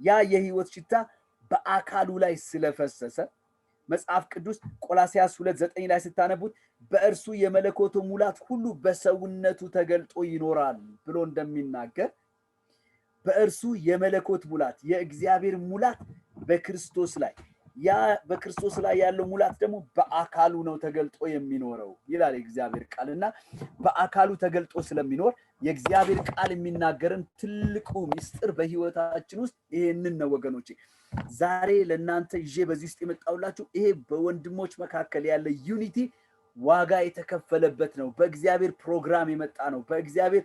ያ የህይወት ሽታ በአካሉ ላይ ስለፈሰሰ መጽሐፍ ቅዱስ ቆላስይስ 2:9 ላይ ስታነቡት በእርሱ የመለኮቱ ሙላት ሁሉ በሰውነቱ ተገልጦ ይኖራል ብሎ እንደሚናገር በእርሱ የመለኮት ሙላት የእግዚአብሔር ሙላት በክርስቶስ ላይ ያ በክርስቶስ ላይ ያለው ሙላት ደግሞ በአካሉ ነው ተገልጦ የሚኖረው ይላል የእግዚአብሔር ቃልና በአካሉ ተገልጦ ስለሚኖር የእግዚአብሔር ቃል የሚናገርን ትልቁ ምስጢር በህይወታችን ውስጥ ይሄንን ነው ወገኖቼ። ዛሬ ለእናንተ ይዤ በዚህ ውስጥ የመጣሁላችሁ ይሄ በወንድሞች መካከል ያለ ዩኒቲ ዋጋ የተከፈለበት ነው። በእግዚአብሔር ፕሮግራም የመጣ ነው። በእግዚአብሔር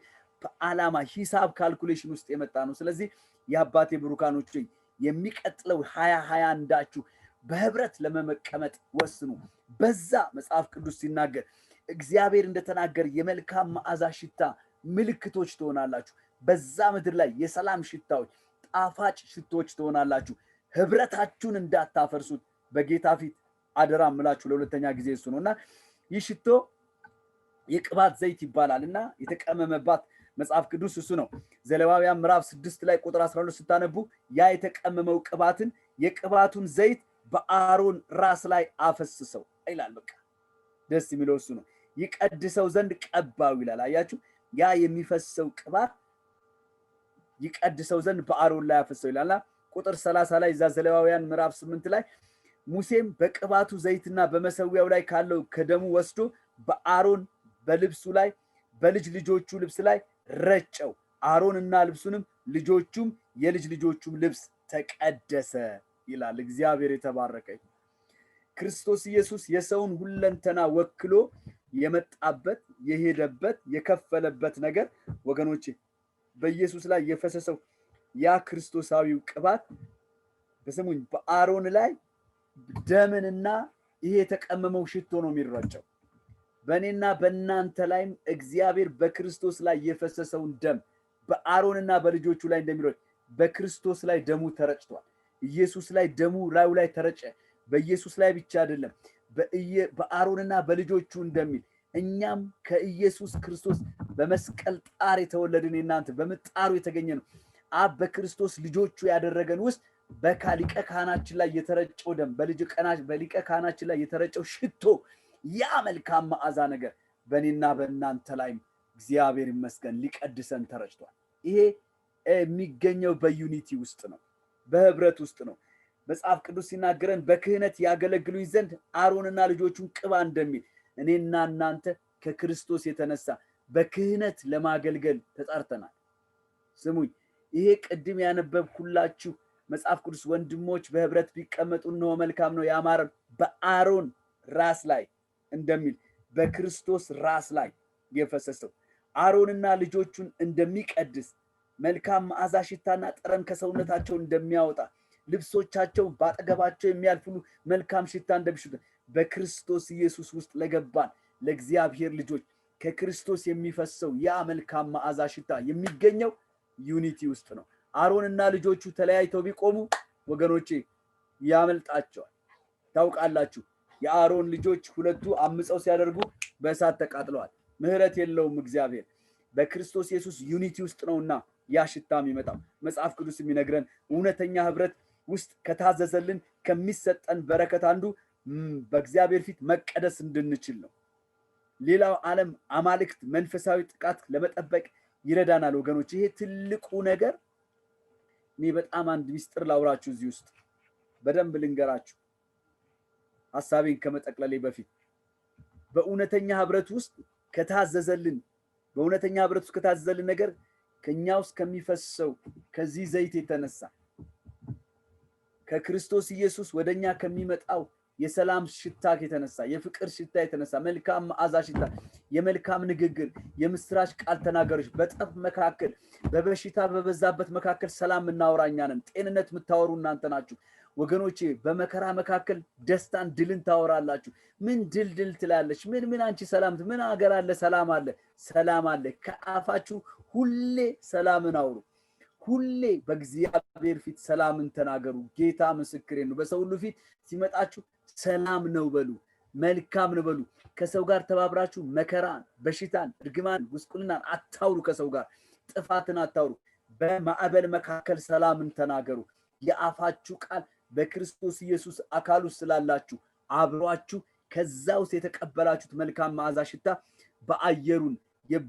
ዓላማ ሂሳብ ካልኩሌሽን ውስጥ የመጣ ነው። ስለዚህ የአባቴ ብሩካኖች የሚቀጥለው 2021 በህብረት ለመቀመጥ ወስኑ። በዛ መጽሐፍ ቅዱስ ሲናገር እግዚአብሔር እንደተናገረ የመልካም መዓዛ ሽታ ምልክቶች ትሆናላችሁ። በዛ ምድር ላይ የሰላም ሽታዎች፣ ጣፋጭ ሽቶች ትሆናላችሁ። ህብረታችሁን እንዳታፈርሱት በጌታ ፊት አደራ እምላችሁ ለሁለተኛ ጊዜ እሱ ነውና ይህ ሽቶ የቅባት ዘይት ይባላልና የተቀመመባት መጽሐፍ ቅዱስ እሱ ነው። ዘሌዋውያን ምዕራፍ 6 ላይ ቁጥር 12 ስታነቡ ያ የተቀመመው ቅባትን የቅባቱን ዘይት በአሮን ራስ ላይ አፈስሰው ይላል። በቃ ደስ የሚለው እሱ ነው። ይቀድሰው ዘንድ ቀባው ይላል። አያችሁ፣ ያ የሚፈሰው ቅባት ይቀድሰው ዘንድ በአሮን ላይ አፈሰው ይላልና ቁጥር 30 ላይ እዛ ዘሌዋውያን ምዕራፍ 8 ላይ ሙሴም በቅባቱ ዘይትና በመሰዊያው ላይ ካለው ከደሙ ወስዶ በአሮን በልብሱ ላይ በልጅ ልጆቹ ልብስ ላይ ረጨው። አሮንና ልብሱንም ልጆቹም የልጅ ልጆቹም ልብስ ተቀደሰ ይላል። እግዚአብሔር የተባረከ ይሁን። ክርስቶስ ኢየሱስ የሰውን ሁለንተና ወክሎ የመጣበት የሄደበት የከፈለበት ነገር ወገኖቼ በኢየሱስ ላይ የፈሰሰው ያ ክርስቶሳዊው ቅባት በስሙኝ በአሮን ላይ ደምንና ይሄ የተቀመመው ሽቶ ነው የሚረጨው። በእኔና በእናንተ ላይም እግዚአብሔር በክርስቶስ ላይ የፈሰሰውን ደም በአሮንና በልጆቹ ላይ እንደሚረጭ በክርስቶስ ላይ ደሙ ተረጭቷል። ኢየሱስ ላይ ደሙ ላዩ ላይ ተረጨ። በኢየሱስ ላይ ብቻ አይደለም በአሮንና በልጆቹ እንደሚል እኛም ከኢየሱስ ክርስቶስ በመስቀል ጣር የተወለድን እናንተ በምጣሩ የተገኘ ነው። አብ በክርስቶስ ልጆቹ ያደረገን ውስጥ በሊቀ ካህናችን ላይ የተረጨው ደም በሊቀ ካህናችን ላይ የተረጨው ሽቶ ያ መልካም መዓዛ ነገር በእኔና በእናንተ ላይም እግዚአብሔር ይመስገን ሊቀድሰን ተረጭቷል። ይሄ የሚገኘው በዩኒቲ ውስጥ ነው፣ በህብረት ውስጥ ነው። መጽሐፍ ቅዱስ ሲናገረን በክህነት ያገለግሉኝ ዘንድ አሮንና ልጆቹን ቅባ እንደሚል እኔና እናንተ ከክርስቶስ የተነሳ በክህነት ለማገልገል ተጠርተናል። ስሙኝ፣ ይሄ ቅድም ያነበብኩላችሁ መጽሐፍ ቅዱስ ወንድሞች በህብረት ቢቀመጡ እነሆ መልካም ነው ያማረ በአሮን ራስ ላይ እንደሚል በክርስቶስ ራስ ላይ የፈሰሰው አሮንና ልጆቹን እንደሚቀድስ መልካም መዓዛ ሽታና ጠረን ከሰውነታቸው እንደሚያወጣ ልብሶቻቸው ባጠገባቸው የሚያልፉ መልካም ሽታ እንደሚሽቱ በክርስቶስ ኢየሱስ ውስጥ ለገባን ለእግዚአብሔር ልጆች ከክርስቶስ የሚፈሰው ያ መልካም መዓዛ ሽታ የሚገኘው ዩኒቲ ውስጥ ነው። አሮንና ልጆቹ ተለያይተው ቢቆሙ ወገኖቼ ያመልጣቸዋል። ታውቃላችሁ፣ የአሮን ልጆች ሁለቱ አምፀው ሲያደርጉ በእሳት ተቃጥለዋል። ምህረት የለውም እግዚአብሔር። በክርስቶስ ኢየሱስ ዩኒቲ ውስጥ ነውና ያ ሽታ የሚመጣው። መጽሐፍ ቅዱስ የሚነግረን እውነተኛ ህብረት ውስጥ ከታዘዘልን ከሚሰጠን በረከት አንዱ በእግዚአብሔር ፊት መቀደስ እንድንችል ነው። ሌላው ዓለም አማልክት መንፈሳዊ ጥቃት ለመጠበቅ ይረዳናል ወገኖች። ይሄ ትልቁ ነገር እኔ በጣም አንድ ሚስጥር ላውራችሁ እዚህ ውስጥ በደንብ ልንገራችሁ ሐሳቤን ከመጠቅለሌ በፊት በእውነተኛ ህብረት ውስጥ ከታዘዘልን ነገር ከኛ ውስጥ ከሚፈሰው ከዚህ ዘይት የተነሳ ከክርስቶስ ኢየሱስ ወደኛ ከሚመጣው የሰላም ሽታ የተነሳ የፍቅር ሽታ የተነሳ መልካም መዓዛ ሽታ የመልካም ንግግር የምስራች ቃል ተናገሮች በጠብ መካከል በበሽታ በበዛበት መካከል ሰላም እናወራኛ ነን። ጤንነት የምታወሩ እናንተ ናችሁ ወገኖቼ። በመከራ መካከል ደስታን ድልን ታወራላችሁ። ምን ድል ትላለች? ምን አንቺ ሰላም ምን ሀገር አለ? ሰላም አለ። ከአፋችሁ ሁሌ ሰላምን አውሩ። ሁሌ በእግዚአብሔር ፊት ሰላምን ተናገሩ። ጌታ ምስክሬ ነው። በሰው ሁሉ ፊት ሲመጣችሁ ሰላም ነው በሉ፣ መልካም ነው በሉ። ከሰው ጋር ተባብራችሁ መከራን፣ በሽታን፣ እርግማን፣ ጉስቁልናን አታውሩ። ከሰው ጋር ጥፋትን አታውሩ። በማዕበል መካከል ሰላምን ተናገሩ። የአፋችሁ ቃል በክርስቶስ ኢየሱስ አካል ውስጥ ስላላችሁ አብሯችሁ ከዛ ውስጥ የተቀበላችሁት መልካም መዓዛ ሽታ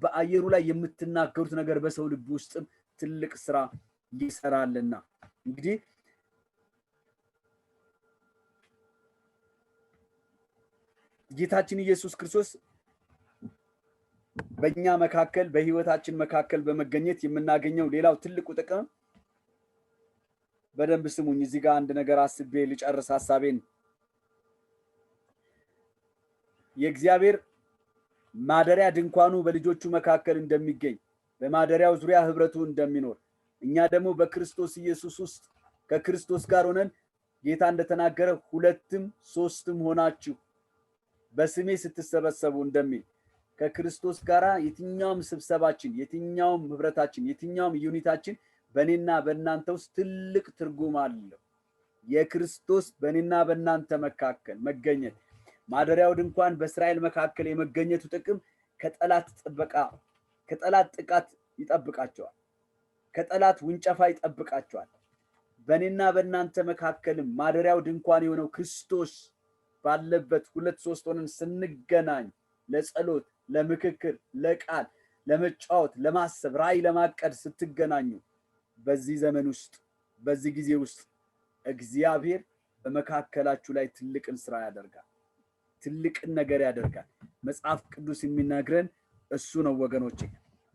በአየሩ ላይ የምትናገሩት ነገር በሰው ልብ ውስጥም ትልቅ ስራ ይሰራልና እንግዲህ ጌታችን ኢየሱስ ክርስቶስ በእኛ መካከል በህይወታችን መካከል በመገኘት የምናገኘው ሌላው ትልቁ ጥቅም በደንብ ስሙኝ። እዚህ ጋር አንድ ነገር አስቤ ልጨርስ ሐሳቤን። የእግዚአብሔር ማደሪያ ድንኳኑ በልጆቹ መካከል እንደሚገኝ በማደሪያው ዙሪያ ህብረቱ እንደሚኖር እኛ ደግሞ በክርስቶስ ኢየሱስ ውስጥ ከክርስቶስ ጋር ሆነን ጌታ እንደተናገረ 2ም 3ም ሆናችሁ በስሜ ስትሰበሰቡ እንደሚል ከክርስቶስ ጋር የትኛውም ስብሰባችን፣ የትኛውም ህብረታችን፣ የትኛውም ዩኒታችን በእኔና በእናንተ ውስጥ ትልቅ ትርጉም አለው። የክርስቶስ በእኔና በእናንተ መካከል መገኘት ማደሪያው ድንኳን በእስራኤል መካከል የመገኘቱ ጥቅም ከጠላት ጥቃት ይጠብቃቸዋል። ከጠላት ውንጨፋ ይጠብቃቸዋል። በእኔና በእናንተ መካከልም ማደሪያው ድንኳን የሆነው ክርስቶስ ባለበት 2-3 ሆነን ስንገናኝ ለጸሎት፣ ለምክክር፣ ለቃል፣ ለመጫወት፣ ለማሰብ፣ ራዕይ ለማቀድ ስትገናኙ በዚህ ዘመን ውስጥ በዚህ ጊዜ ውስጥ እግዚአብሔር በመካከላችሁ ላይ ትልቅን ስራ ያደርጋል። ትልቅን ነገር ያደርጋል። መጽሐፍ ቅዱስ የሚነግረን እሱ ነው ወገኖቼ።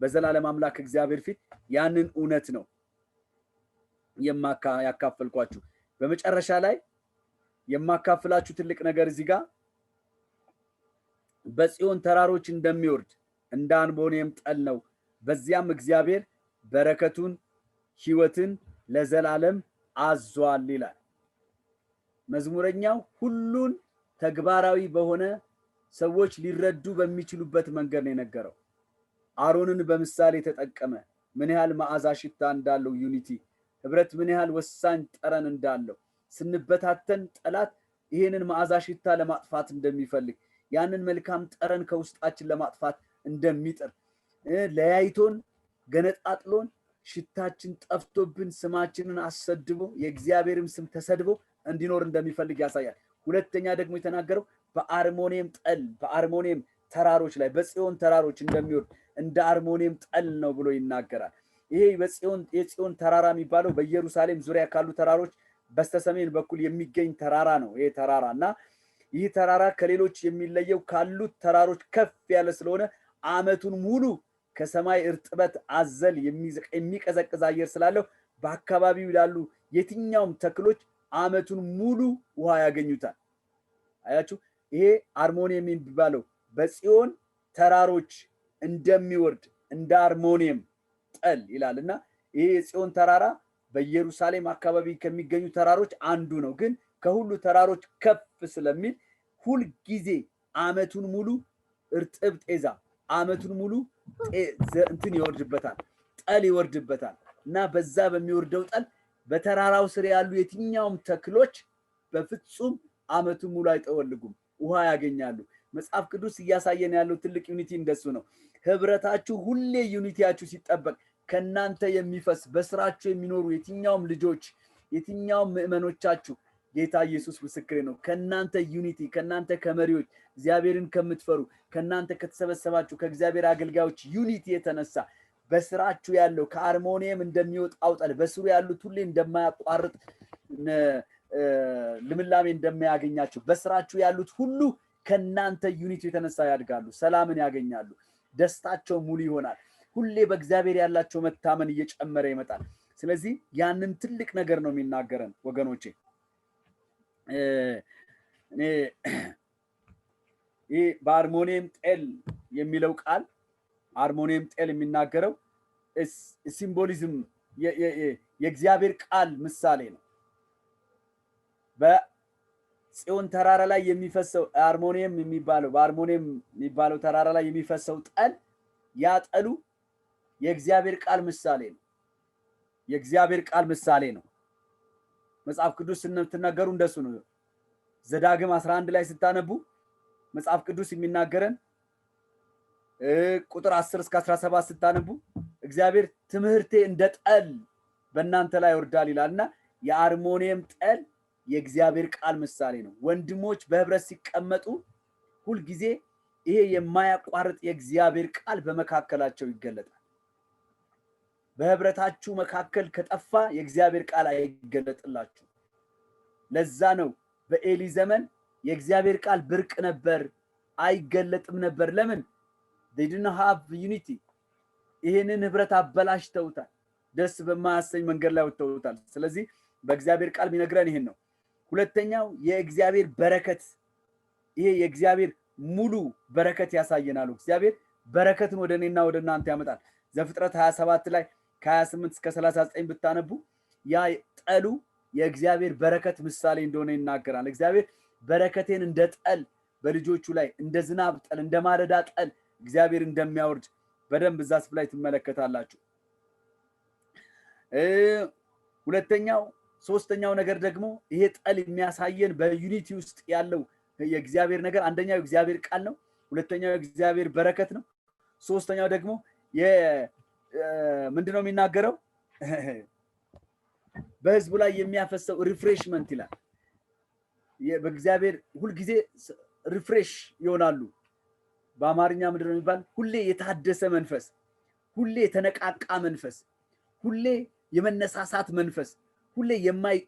በዘላለም አምላክ እግዚአብሔር ፊት ያንን እውነት ነው ያካፈልኳችሁ። በመጨረሻ ላይ የማካፍላችሁ ትልቅ ነገር እዚህ ጋር በጽዮን ተራሮች እንደሚወርድ እንደ አንቦኔም ጠል ነው። በዚያም እግዚአብሔር በረከቱን ሕይወትን ለዘላለም አዟል ይላል። መዝሙረኛው ሁሉን ተግባራዊ በሆነ ሰዎች ሊረዱ በሚችሉበት መንገድ ነው የነገረው። አሮንን በምሳሌ ተጠቀመ። ምን ያህል መዓዛ ሽታ እንዳለው ዩኒቲ ህብረት ምን ያህል ወሳኝ ጠረን እንዳለው ስንበታተን ጠላት ይሄንን መዓዛ ሽታ ለማጥፋት እንደሚፈልግ ያንን መልካም ጠረን ከውስጣችን ለማጥፋት እንደሚጥር ለያይቶን ገነጣጥሎን ሽታችን ጠፍቶብን ስማችንን አሰድቦ የእግዚአብሔርም ስም ተሰድቦ እንዲኖር እንደሚፈልግ ያሳያል። ሁለተኛ ደግሞ የተናገረው በአርሞኒየም ተራሮች ላይ በጽዮን ተራሮች እንደሚወርድ እንደ አርሞኒየም ጠል ነው ብሎ ይናገራል። ይሄ የጽዮን ተራራ የሚባለው በኢየሩሳሌም ዙሪያ ካሉ ተራሮች በስተሰሜን በኩል የሚገኝ ተራራ ነው። ይሄ ተራራ እና ይህ ተራራ ከሌሎች የሚለየው ካሉት ተራሮች ከፍ ያለ ስለሆነ ዓመቱን ሙሉ ከሰማይ እርጥበት አዘል የሚቀዘቅዝ አየር ስላለው በአካባቢው ያሉ የትኛውም ተክሎች ዓመቱን ሙሉ ውሃ ያገኙታል። አያችሁ፣ ይሄ አርሞኒየም የሚባለው በጽዮን ተራሮች እንደሚወርድ እንደ አርሞኒየም ጠል ይላልና ይሄ የጽዮን ተራራ በኢየሩሳሌም አካባቢ ከሚገኙ ተራሮች አንዱ ነው። ግን ከሁሉ ተራሮች ከፍ ስለሚል ሁል ጊዜ ዓመቱን ሙሉ እርጥብ ጤዛ ዓመቱን ሙሉ እንትን ይወርድበታል፣ ጠል ይወርድበታል እና በዛ በሚወርደው ጠል በተራራው ስር ያሉ የትኛውም ተክሎች በፍጹም ዓመቱን ሙሉ አይጠወልጉም፣ ውሃ ያገኛሉ። መጽሐፍ ቅዱስ እያሳየን ያለው ትልቅ ዩኒቲ እንደሱ ነው። ህብረታችሁ ሁሌ ዩኒቲያችሁ ሲጠበቅ ከናንተ የሚፈስ በስራችሁ የሚኖሩ የትኛውም ልጆች የትኛውም ምዕመኖቻችሁ ጌታ ኢየሱስ ምስክሬ ነው። ከናንተ ዩኒቲ ከናንተ ከመሪዎች እግዚአብሔርን ከምትፈሩ ከናንተ ከተሰበሰባችሁ ከእግዚአብሔር አገልጋዮች ዩኒቲ የተነሳ በስራችሁ ያለው ከአርሞኒየም እንደሚወጣው ጠል በስሩ ያሉት ሁሌ እንደማያቋርጥ ልምላሜ እንደማያገኛቸው በስራችሁ ያሉት ሁሉ ከናንተ ዩኒቲ የተነሳ ያድጋሉ፣ ሰላምን ያገኛሉ፣ ደስታቸው ሙሉ ይሆናል። ሁሌ በእግዚአብሔር ያላቸው መታመን እየጨመረ ይመጣል። ስለዚህ ያንን ትልቅ ነገር ነው የሚናገረን ወገኖቼ። ይህ በአርሞኒየም ጤል የሚለው ቃል አርሞኒየም ጤል የሚናገረው ሲምቦሊዝም የእግዚአብሔር ቃል ምሳሌ ነው። በጽዮን ተራራ ላይ የሚፈሰው በአርሞኒየም የሚባለው ተራራ ላይ የሚፈሰው ጠል ያጠሉ የእግዚአብሔር ቃል ምሳሌ ነው። የእግዚአብሔር ቃል ምሳሌ ነው። መጽሐፍ ቅዱስ ስትናገሩ እንደሱ ነው። ዘዳግም 11 ላይ ስታነቡ መጽሐፍ ቅዱስ የሚናገረን ቁጥር 10 እስከ 17 ስታነቡ እግዚአብሔር ትምህርቴ እንደ ጠል በእናንተ ላይ ይወርዳል ይላልና የአርሞኒየም ጠል የእግዚአብሔር ቃል ምሳሌ ነው። ወንድሞች በህብረት ሲቀመጡ ሁልጊዜ ይሄ የማያቋርጥ የእግዚአብሔር ቃል በመካከላቸው ይገለጣል። በህብረታችሁ መካከል ከጠፋ የእግዚአብሔር ቃል አይገለጥላችሁ። ለዛ ነው በኤሊ ዘመን የእግዚአብሔር ቃል ብርቅ ነበር፣ አይገለጥም ነበር። ለምን? they didn't have unity። ይሄንን ህብረት አበላሽተውታል፣ ደስ በማያሰኝ መንገድ ላይ ወጥተውታል። ስለዚህ በእግዚአብሔር ቃል የሚነግረን ይሄን ነው። ሁለተኛው የእግዚአብሔር በረከት፣ ይሄ የእግዚአብሔር ሙሉ በረከት ያሳየናል። እግዚአብሔር በረከትን ወደ እኔና ወደ እናንተ ያመጣል። ዘፍጥረት 27 ላይ ከ28 እስከ 39 ብታነቡ ያ ጠሉ የእግዚአብሔር በረከት ምሳሌ እንደሆነ ይናገራል። እግዚአብሔር በረከቴን እንደ ጠል በልጆቹ ላይ እንደ ዝናብ ጠል እንደ ማለዳ ጠል እግዚአብሔር እንደሚያወርድ በደንብ እዛ ስፍራ ላይ ትመለከታላችሁ። ሶስተኛው ነገር ደግሞ ይሄ ጠል የሚያሳየን በዩኒቲ ውስጥ ያለው የእግዚአብሔር ነገር አንደኛው የእግዚአብሔር ቃል ነው። ሁለተኛው የእግዚአብሔር በረከት ነው። ሶስተኛው ደግሞ ምንድነው የሚናገረው? በህዝቡ ላይ የሚያፈሰው ሪፍሬሽመንት ይላል። በእግዚአብሔር ሁልጊዜ ሪፍሬሽ ይሆናሉ። በአማርኛ ምንድነው የሚባል? ሁሌ የታደሰ መንፈስ፣ ሁሌ የተነቃቃ መንፈስ፣ ሁሌ የመነሳሳት መንፈስ፣ ሁሌ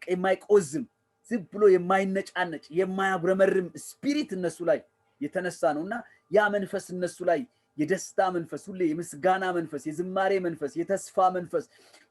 የማይቆዝም ዝም ብሎ የማይነጫነጭ የማያጉረመርም ስፒሪት እነሱ ላይ የተነሳ ነውና ያ መንፈስ እነሱ ላይ የደስታ መንፈስ፣ ሁሌ የምስጋና መንፈስ፣ የዝማሬ መንፈስ፣ የተስፋ መንፈስ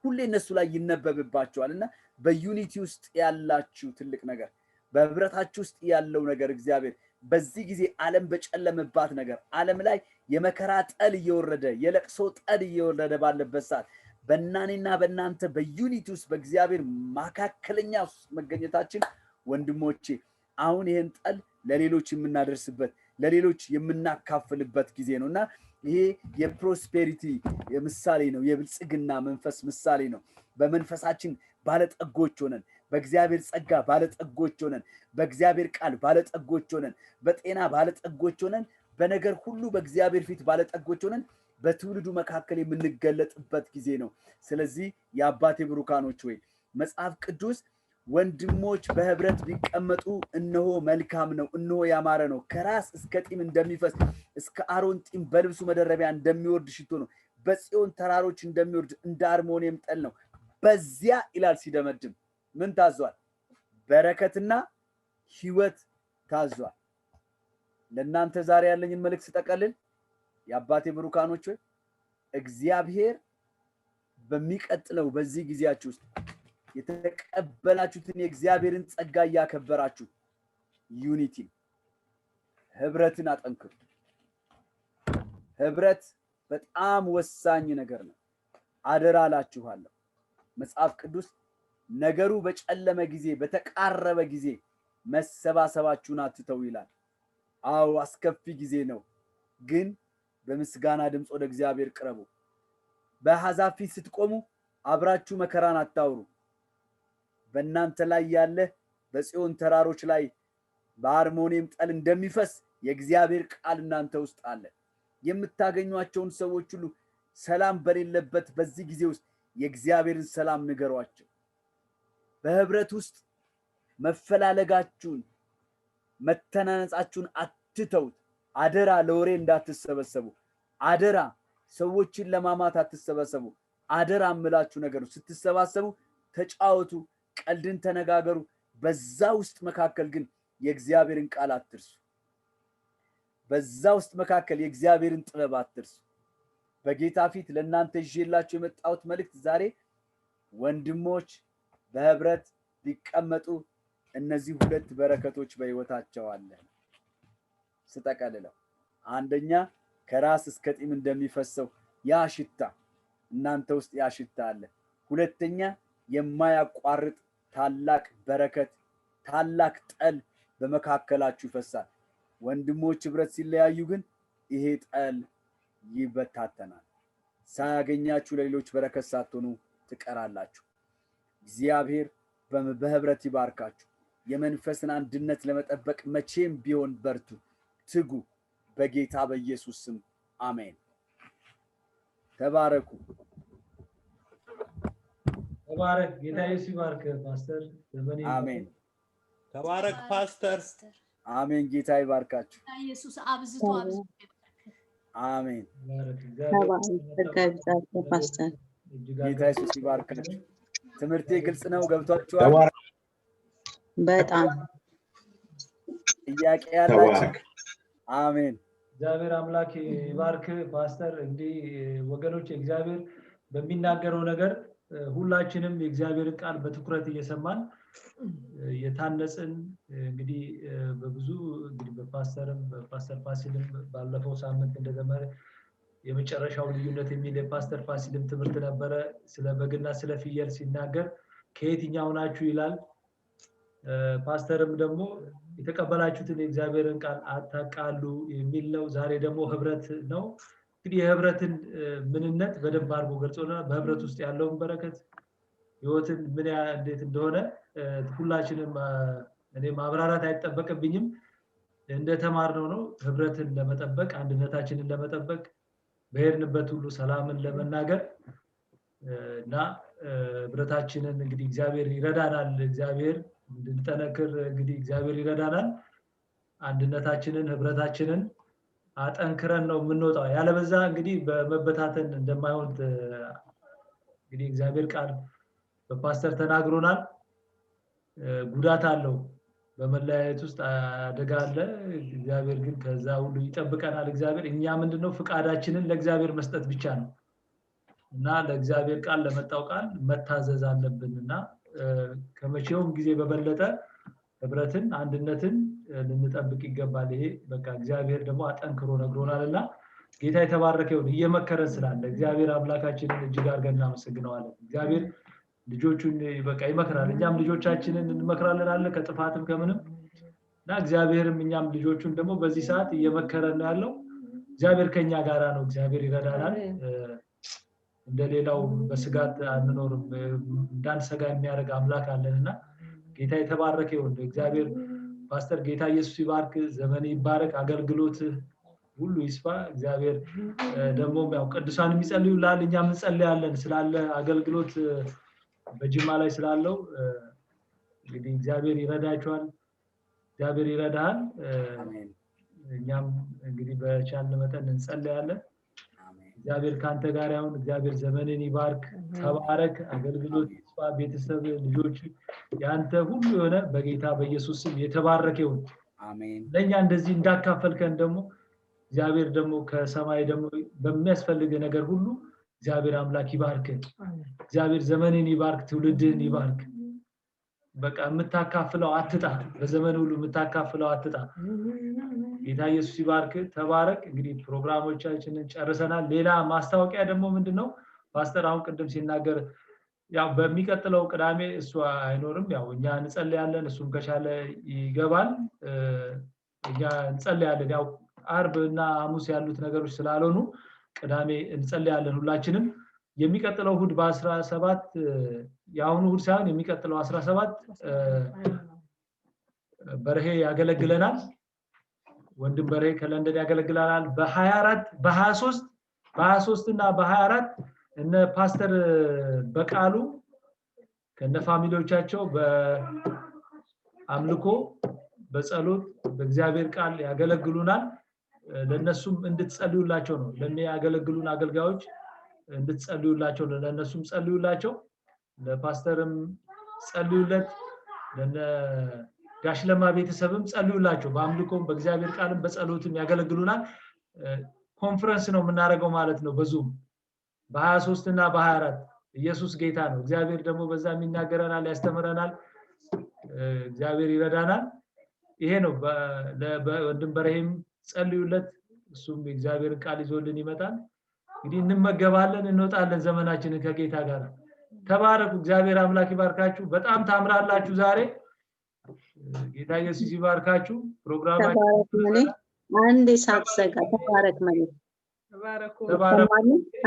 ሁሌ እነሱ ላይ ይነበብባቸዋልና በዩኒቲ ውስጥ ያላችሁ ትልቅ ነገር፣ በህብረታችሁ ውስጥ ያለው ነገር እግዚአብሔር በዚህ ጊዜ ዓለም በጨለመባት ነገር ዓለም ላይ የመከራ ጠል እየወረደ የለቅሶ ጠል እየወረደ ባለበት ሰዓት በእናኔና በእናንተ በዩኒቲ ውስጥ በእግዚአብሔር መካከለኛ ውስጥ መገኘታችን ወንድሞቼ አሁን ይሄን ጠል ለሌሎች የምናደርስበት ለሌሎች የምናካፍልበት ጊዜ ነውና ይሄ የፕሮስፔሪቲ ምሳሌ ነው። የብልጽግና መንፈስ ምሳሌ ነው። በመንፈሳችን ባለጠጎች ሆነን በእግዚአብሔር ጸጋ ባለጠጎች ሆነን በእግዚአብሔር ቃል ባለጠጎች ሆነን በጤና ባለጠጎች ሆነን በነገር ሁሉ በእግዚአብሔር ፊት ባለጠጎች ሆነን በትውልዱ መካከል የምንገለጥበት ጊዜ ነው። ስለዚህ የአባቴ ብሩካኖች ወይ መጽሐፍ ቅዱስ ወንድሞች በህብረት ቢቀመጡ እነሆ መልካም ነው፣ እነሆ ያማረ ነው፣ ከራስ እስከ ጢም እንደሚፈስ እስከ አሮን ጢም በልብሱ መደረቢያ እንደሚወርድ ሽቶ ነው፣ በጽዮን ተራሮች እንደሚወርድ እንደ አርሞኒየም ጠል ነው። በዚያ ይላል ሲደመድም ምን ታዟል? በረከትና ህይወት ታዟል። ለእናንተ ዛሬ ያለኝን መልእክት ስጠቀልል የአባቴ ብሩካኖች ሆይ እግዚአብሔር በሚቀጥለው በዚህ ጊዜያችሁ ውስጥ የተቀበላችሁትን የእግዚአብሔርን ጸጋ እያከበራችሁ ዩኒቲ ህብረትን አጠንክሩ። ህብረት በጣም ወሳኝ ነገር ነው። አደራ እላችኋለሁ። መጽሐፍ ቅዱስ ነገሩ በጨለመ ጊዜ በተቃረበ ጊዜ መሰባሰባችሁን አትተው ይላል። አዎ አስከፊ ጊዜ ነው፣ ግን በምስጋና ድምፅ ወደ እግዚአብሔር ቅረቡ። በአሕዛብ ፊት ስትቆሙ አብራችሁ መከራን አታውሩ። በእናንተ ላይ ያለ በጽዮን ተራሮች ላይ በአርሞኒየም ጠል እንደሚፈስ የእግዚአብሔር ቃል እናንተ ውስጥ አለ። የምታገኟቸውን ሰዎች ሁሉ ሰላም በሌለበት በዚህ ጊዜ ውስጥ የእግዚአብሔርን ሰላም ንገሯቸው። በህብረት ውስጥ መፈላለጋችሁን መተናነጻችሁን አትተውት። አደራ ለወሬ እንዳትሰበሰቡ። አደራ ሰዎችን ለማማት አትሰበሰቡ። አደራ እምላችሁ ነገር ስትሰባሰቡ ተጫወቱ፣ ቀልድን ተነጋገሩ። በዛ ውስጥ መካከል ግን የእግዚአብሔርን ቃል አትርሱ። በዛ ውስጥ መካከል የእግዚአብሔርን ጥበብ አትርሱ። በጌታ ፊት ለእናንተ ይዤላችሁ የመጣሁት መልእክት ዛሬ ወንድሞች በህብረት ቢቀመጡ እነዚህ ሁለት በረከቶች በህይወታቸው አለ። ስጠቀልለው አንደኛ ከራስ እስከ ጢም እንደሚፈሰው ያ ሽታ እናንተ ውስጥ ያ ሽታ አለ። ሁለተኛ የማያቋርጥ ታላቅ በረከት ታላቅ ጠል በመካከላችሁ ይፈሳል። ወንድሞች ህብረት ሲለያዩ ግን ይሄ ጠል ይበታተናል። ሳያገኛችሁ ለሌሎች በረከት ሳትሆኑ ትቀራላችሁ። እግዚአብሔር በህብረት ይባርካችሁ። የመንፈስን አንድነት ለመጠበቅ መቼም ቢሆን በርቱ፣ ትጉ። በጌታ በኢየሱስ ስም አሜን። ተባረኩ። ተባረክ። ጌታ ኢየሱስ ይባርክ ፓስተር ዘመኔ። አሜን። ተባረክ ፓስተር። አሜን። ጌታ ይባርካችሁ። ኢየሱስ አብዝቶ አብዝቶ አሜን። ፓስተር ጌታ ኢየሱስ ይባርካችሁ። ትምህርቴ ግልጽ ነው፣ ገብቷችኋል? በጣም ጥያቄ ያላችሁ? አሜን። እግዚአብሔር አምላክ ይባርክ ፓስተር። እንግዲህ ወገኖች እግዚአብሔር በሚናገረው ነገር ሁላችንም የእግዚአብሔርን ቃል በትኩረት እየሰማን የታነጽን እንግዲህ በብዙ እንግዲህ በፓስተር ፋሲልም ባለፈው ሳምንት እንደዘመረ የመጨረሻው ልዩነት የሚል የፓስተር ፋሲልም ትምህርት ነበረ። ስለ በግና ስለ ፍየል ሲናገር ከየትኛው ናችሁ ይላል። ፓስተርም ደግሞ የተቀበላችሁትን የእግዚአብሔርን ቃል አታቃሉ የሚል ነው። ዛሬ ደግሞ ህብረት ነው። እንግዲህ የህብረትን ምንነት በደንብ አድርጎ ገልጾልናል። በህብረት ውስጥ ያለውን በረከት ህይወትን ምን እንዴት እንደሆነ ሁላችንም እኔ ማብራራት አይጠበቅብኝም። እንደተማርነው ነው ህብረትን ለመጠበቅ አንድነታችንን ለመጠበቅ በሄድንበት ሁሉ ሰላምን ለመናገር እና ህብረታችንን እንግዲህ እግዚአብሔር ይረዳናል። እግዚአብሔር እንድንጠነክር እንግዲህ እግዚአብሔር ይረዳናል። አንድነታችንን ህብረታችንን አጠንክረን ነው የምንወጣው። ያለበዛ እንግዲህ በመበታተን እንደማይሆን እንግዲህ እግዚአብሔር ቃል በፓስተር ተናግሮናል። ጉዳት አለው፣ በመለያየት ውስጥ አደጋ አለ። እግዚአብሔር ግን ከዛ ሁሉ ይጠብቀናል። እግዚአብሔር እኛ ምንድነው ፍቃዳችንን ለእግዚአብሔር መስጠት ብቻ ነው እና ለእግዚአብሔር ቃል ለመጣው ቃል መታዘዝ አለብንና ከመቼውም ጊዜ በበለጠ ህብረትን አንድነትን ልንጠብቅ ይገባል። ይሄ በቃ እግዚአብሔር ደግሞ አጠንክሮ ነግሮናልና ጌታ የተባረከ ይሁን እየመከረን ስላለ እግዚአብሔር አምላካችንን እጅግ አድርገን እናመሰግነዋለን። እግዚአብሔር ልጆቹን በቃ ይመክራል፣ እኛም ልጆቻችንን እንመክራለን አለ ከጥፋትም ከምንም እና እግዚአብሔርም እኛም ልጆቹን ደግሞ በዚህ ሰዓት እየመከረን ነው ያለው። እግዚአብሔር ከኛ ጋራ ነው፣ እግዚአብሔር ይረዳናል። እንደሌላው በስጋት አንኖርም፣ እንዳንሰጋ የሚያደርግ አምላክ አለንና ጌታ የተባረከ ይሁን። እግዚአብሔር ፓስተር ጌታ ኢየሱስ ይባርክ፣ ዘመን ይባረክ፣ አገልግሎት ሁሉ ይስፋ። እግዚአብሔር ደግሞ ያው ቅዱሳን የሚጸልዩላል፣ እኛም እንጸልያለን ስላለ አገልግሎት በጅማ ላይ ስላለው እንግዲህ እግዚአብሔር ይረዳቸዋል፣ እግዚአብሔር ይረዳሃል። እኛም እንግዲህ በቻልን መጠን እንጸልያለን። እግዚአብሔር ካንተ ጋር ይሁን። እግዚአብሔር ዘመንን ይባርክ፣ ተባረክ፣ አገልግሎት ይስፋ፣ ቤተሰብ ልጆች ያንተ ሁሉ የሆነ በጌታ በኢየሱስ ስም የተባረከ ይሁን። አሜን። ለኛ እንደዚህ እንዳካፈልከን ደግሞ እግዚአብሔር ደግሞ ከሰማይ ደግሞ በሚያስፈልግ ነገር ሁሉ እግዚአብሔር አምላክ ይባርክ። እግዚአብሔር ዘመንን ይባርክ፣ ትውልድን ይባርክ። በቃ የምታካፍለው አትጣ፣ በዘመን ሁሉ የምታካፍለው አትጣ። ጌታ ኢየሱስ ይባርክ፣ ተባረክ። እንግዲህ ፕሮግራሞቻችንን ጨርሰናል። ሌላ ማስታወቂያ ደግሞ ምንድነው ፓስተር አሁን ቅድም ሲናገር ያው በሚቀጥለው ቅዳሜ እሱ አይኖርም፣ ያው እኛ እንጸልያለን፣ እሱም ከቻለ ይገባል። እኛ እንጸልያለን። ያው አርብ እና ሐሙስ ያሉት ነገሮች ስላልሆኑ ቅዳሜ እንጸልያለን ሁላችንም። የሚቀጥለው እሑድ በ17 ያሁኑ እሑድ ሳይሆን የሚቀጥለው 17 በርሄ ያገለግለናል። ወንድም በርሄ ከለንደን ያገለግለናል። በ24 በ23 እና በ24 እነ ፓስተር በቃሉ ከነ ፋሚሊዎቻቸው በአምልኮ በጸሎት በእግዚአብሔር ቃል ያገለግሉናል። ለነሱም እንድትጸልዩላቸው ነው። ለሚያገለግሉን አገልጋዮች እንድትጸልዩላቸው ነው። ለነሱም ጸልዩላቸው፣ ለፓስተርም ጸልዩለት፣ ለነ ጋሽ ለማ ቤተሰብም ጸልዩላቸው። በአምልኮም በእግዚአብሔር ቃልም በጸሎትም ያገለግሉናል። ኮንፈረንስ ነው የምናደርገው ማለት ነው በዙም በ23 እና በ24። ኢየሱስ ጌታ ነው። እግዚአብሔር ደግሞ በዛም ይናገረናል፣ ያስተምረናል። እግዚአብሔር ይረዳናል። ይሄ ነው። ለወንድም በርሄም ጸልዩለት፣ እሱም የእግዚአብሔርን ቃል ይዞልን ይመጣል። እንግዲህ እንመገባለን፣ እንወጣለን ዘመናችንን ከጌታ ጋር። ተባረኩ። እግዚአብሔር አምላክ ይባርካችሁ። በጣም ታምራላችሁ ዛሬ። ጌታ ኢየሱስ ይባርካችሁ። ፕሮግራማችን አንዴ ሳትዘጋ ተባረክ ማለት ተባረኩ።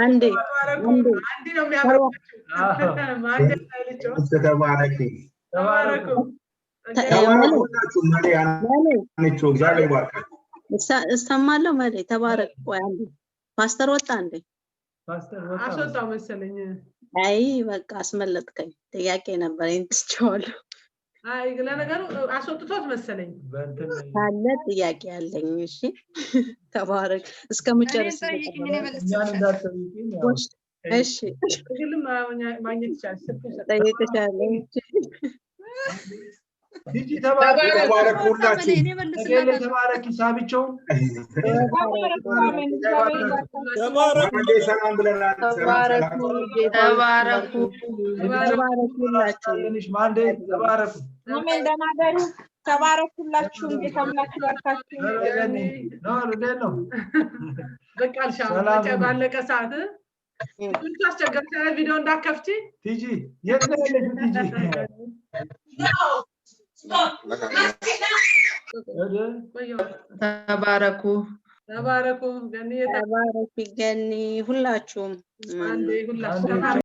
አንዴ ነው የሚያምራችሁ። ተባረኩ። ተባረኩ። እሰማለሁ ማለት ተባረክ። ቆይ አንዴ ፓስተር ወጣ እንዴ? ፓስተር ወጣ አስወጣው መሰለኝ። አይ በቃ አስመለጥከኝ። ጥያቄ ነበር እንትቻለሁ። አይ ለነገሩ አስወጥቶት መሰለኝ። በእንትን ካለ ጥያቄ አለኝ። እሺ ተባረክ እስከምጨርስ እሺ ግልም ማግኘት ይቻላል። ጠይቅሻለሁ። ዲጂ ተባረኩ ሁላችሁ። ነገ ተባረክ ሳብቸው ተባረኩ። ማንዴ ተባረኩ። አሜን። ደናደሩ ተባረኩላችሁ። ጌታ አምላክ ይባርካችሁ። ነው በቃ አልሻም ባለቀ ሰዓት ብዙ አስቸገርሽ። ቪዲዮ እንዳከፍቺ ቲጂ የት ነው ያለሽ? ቲጂ ተባረኩ። ገኒ ተባረኩ። ገኒ ሁላችሁም አንዴ ሁላችሁም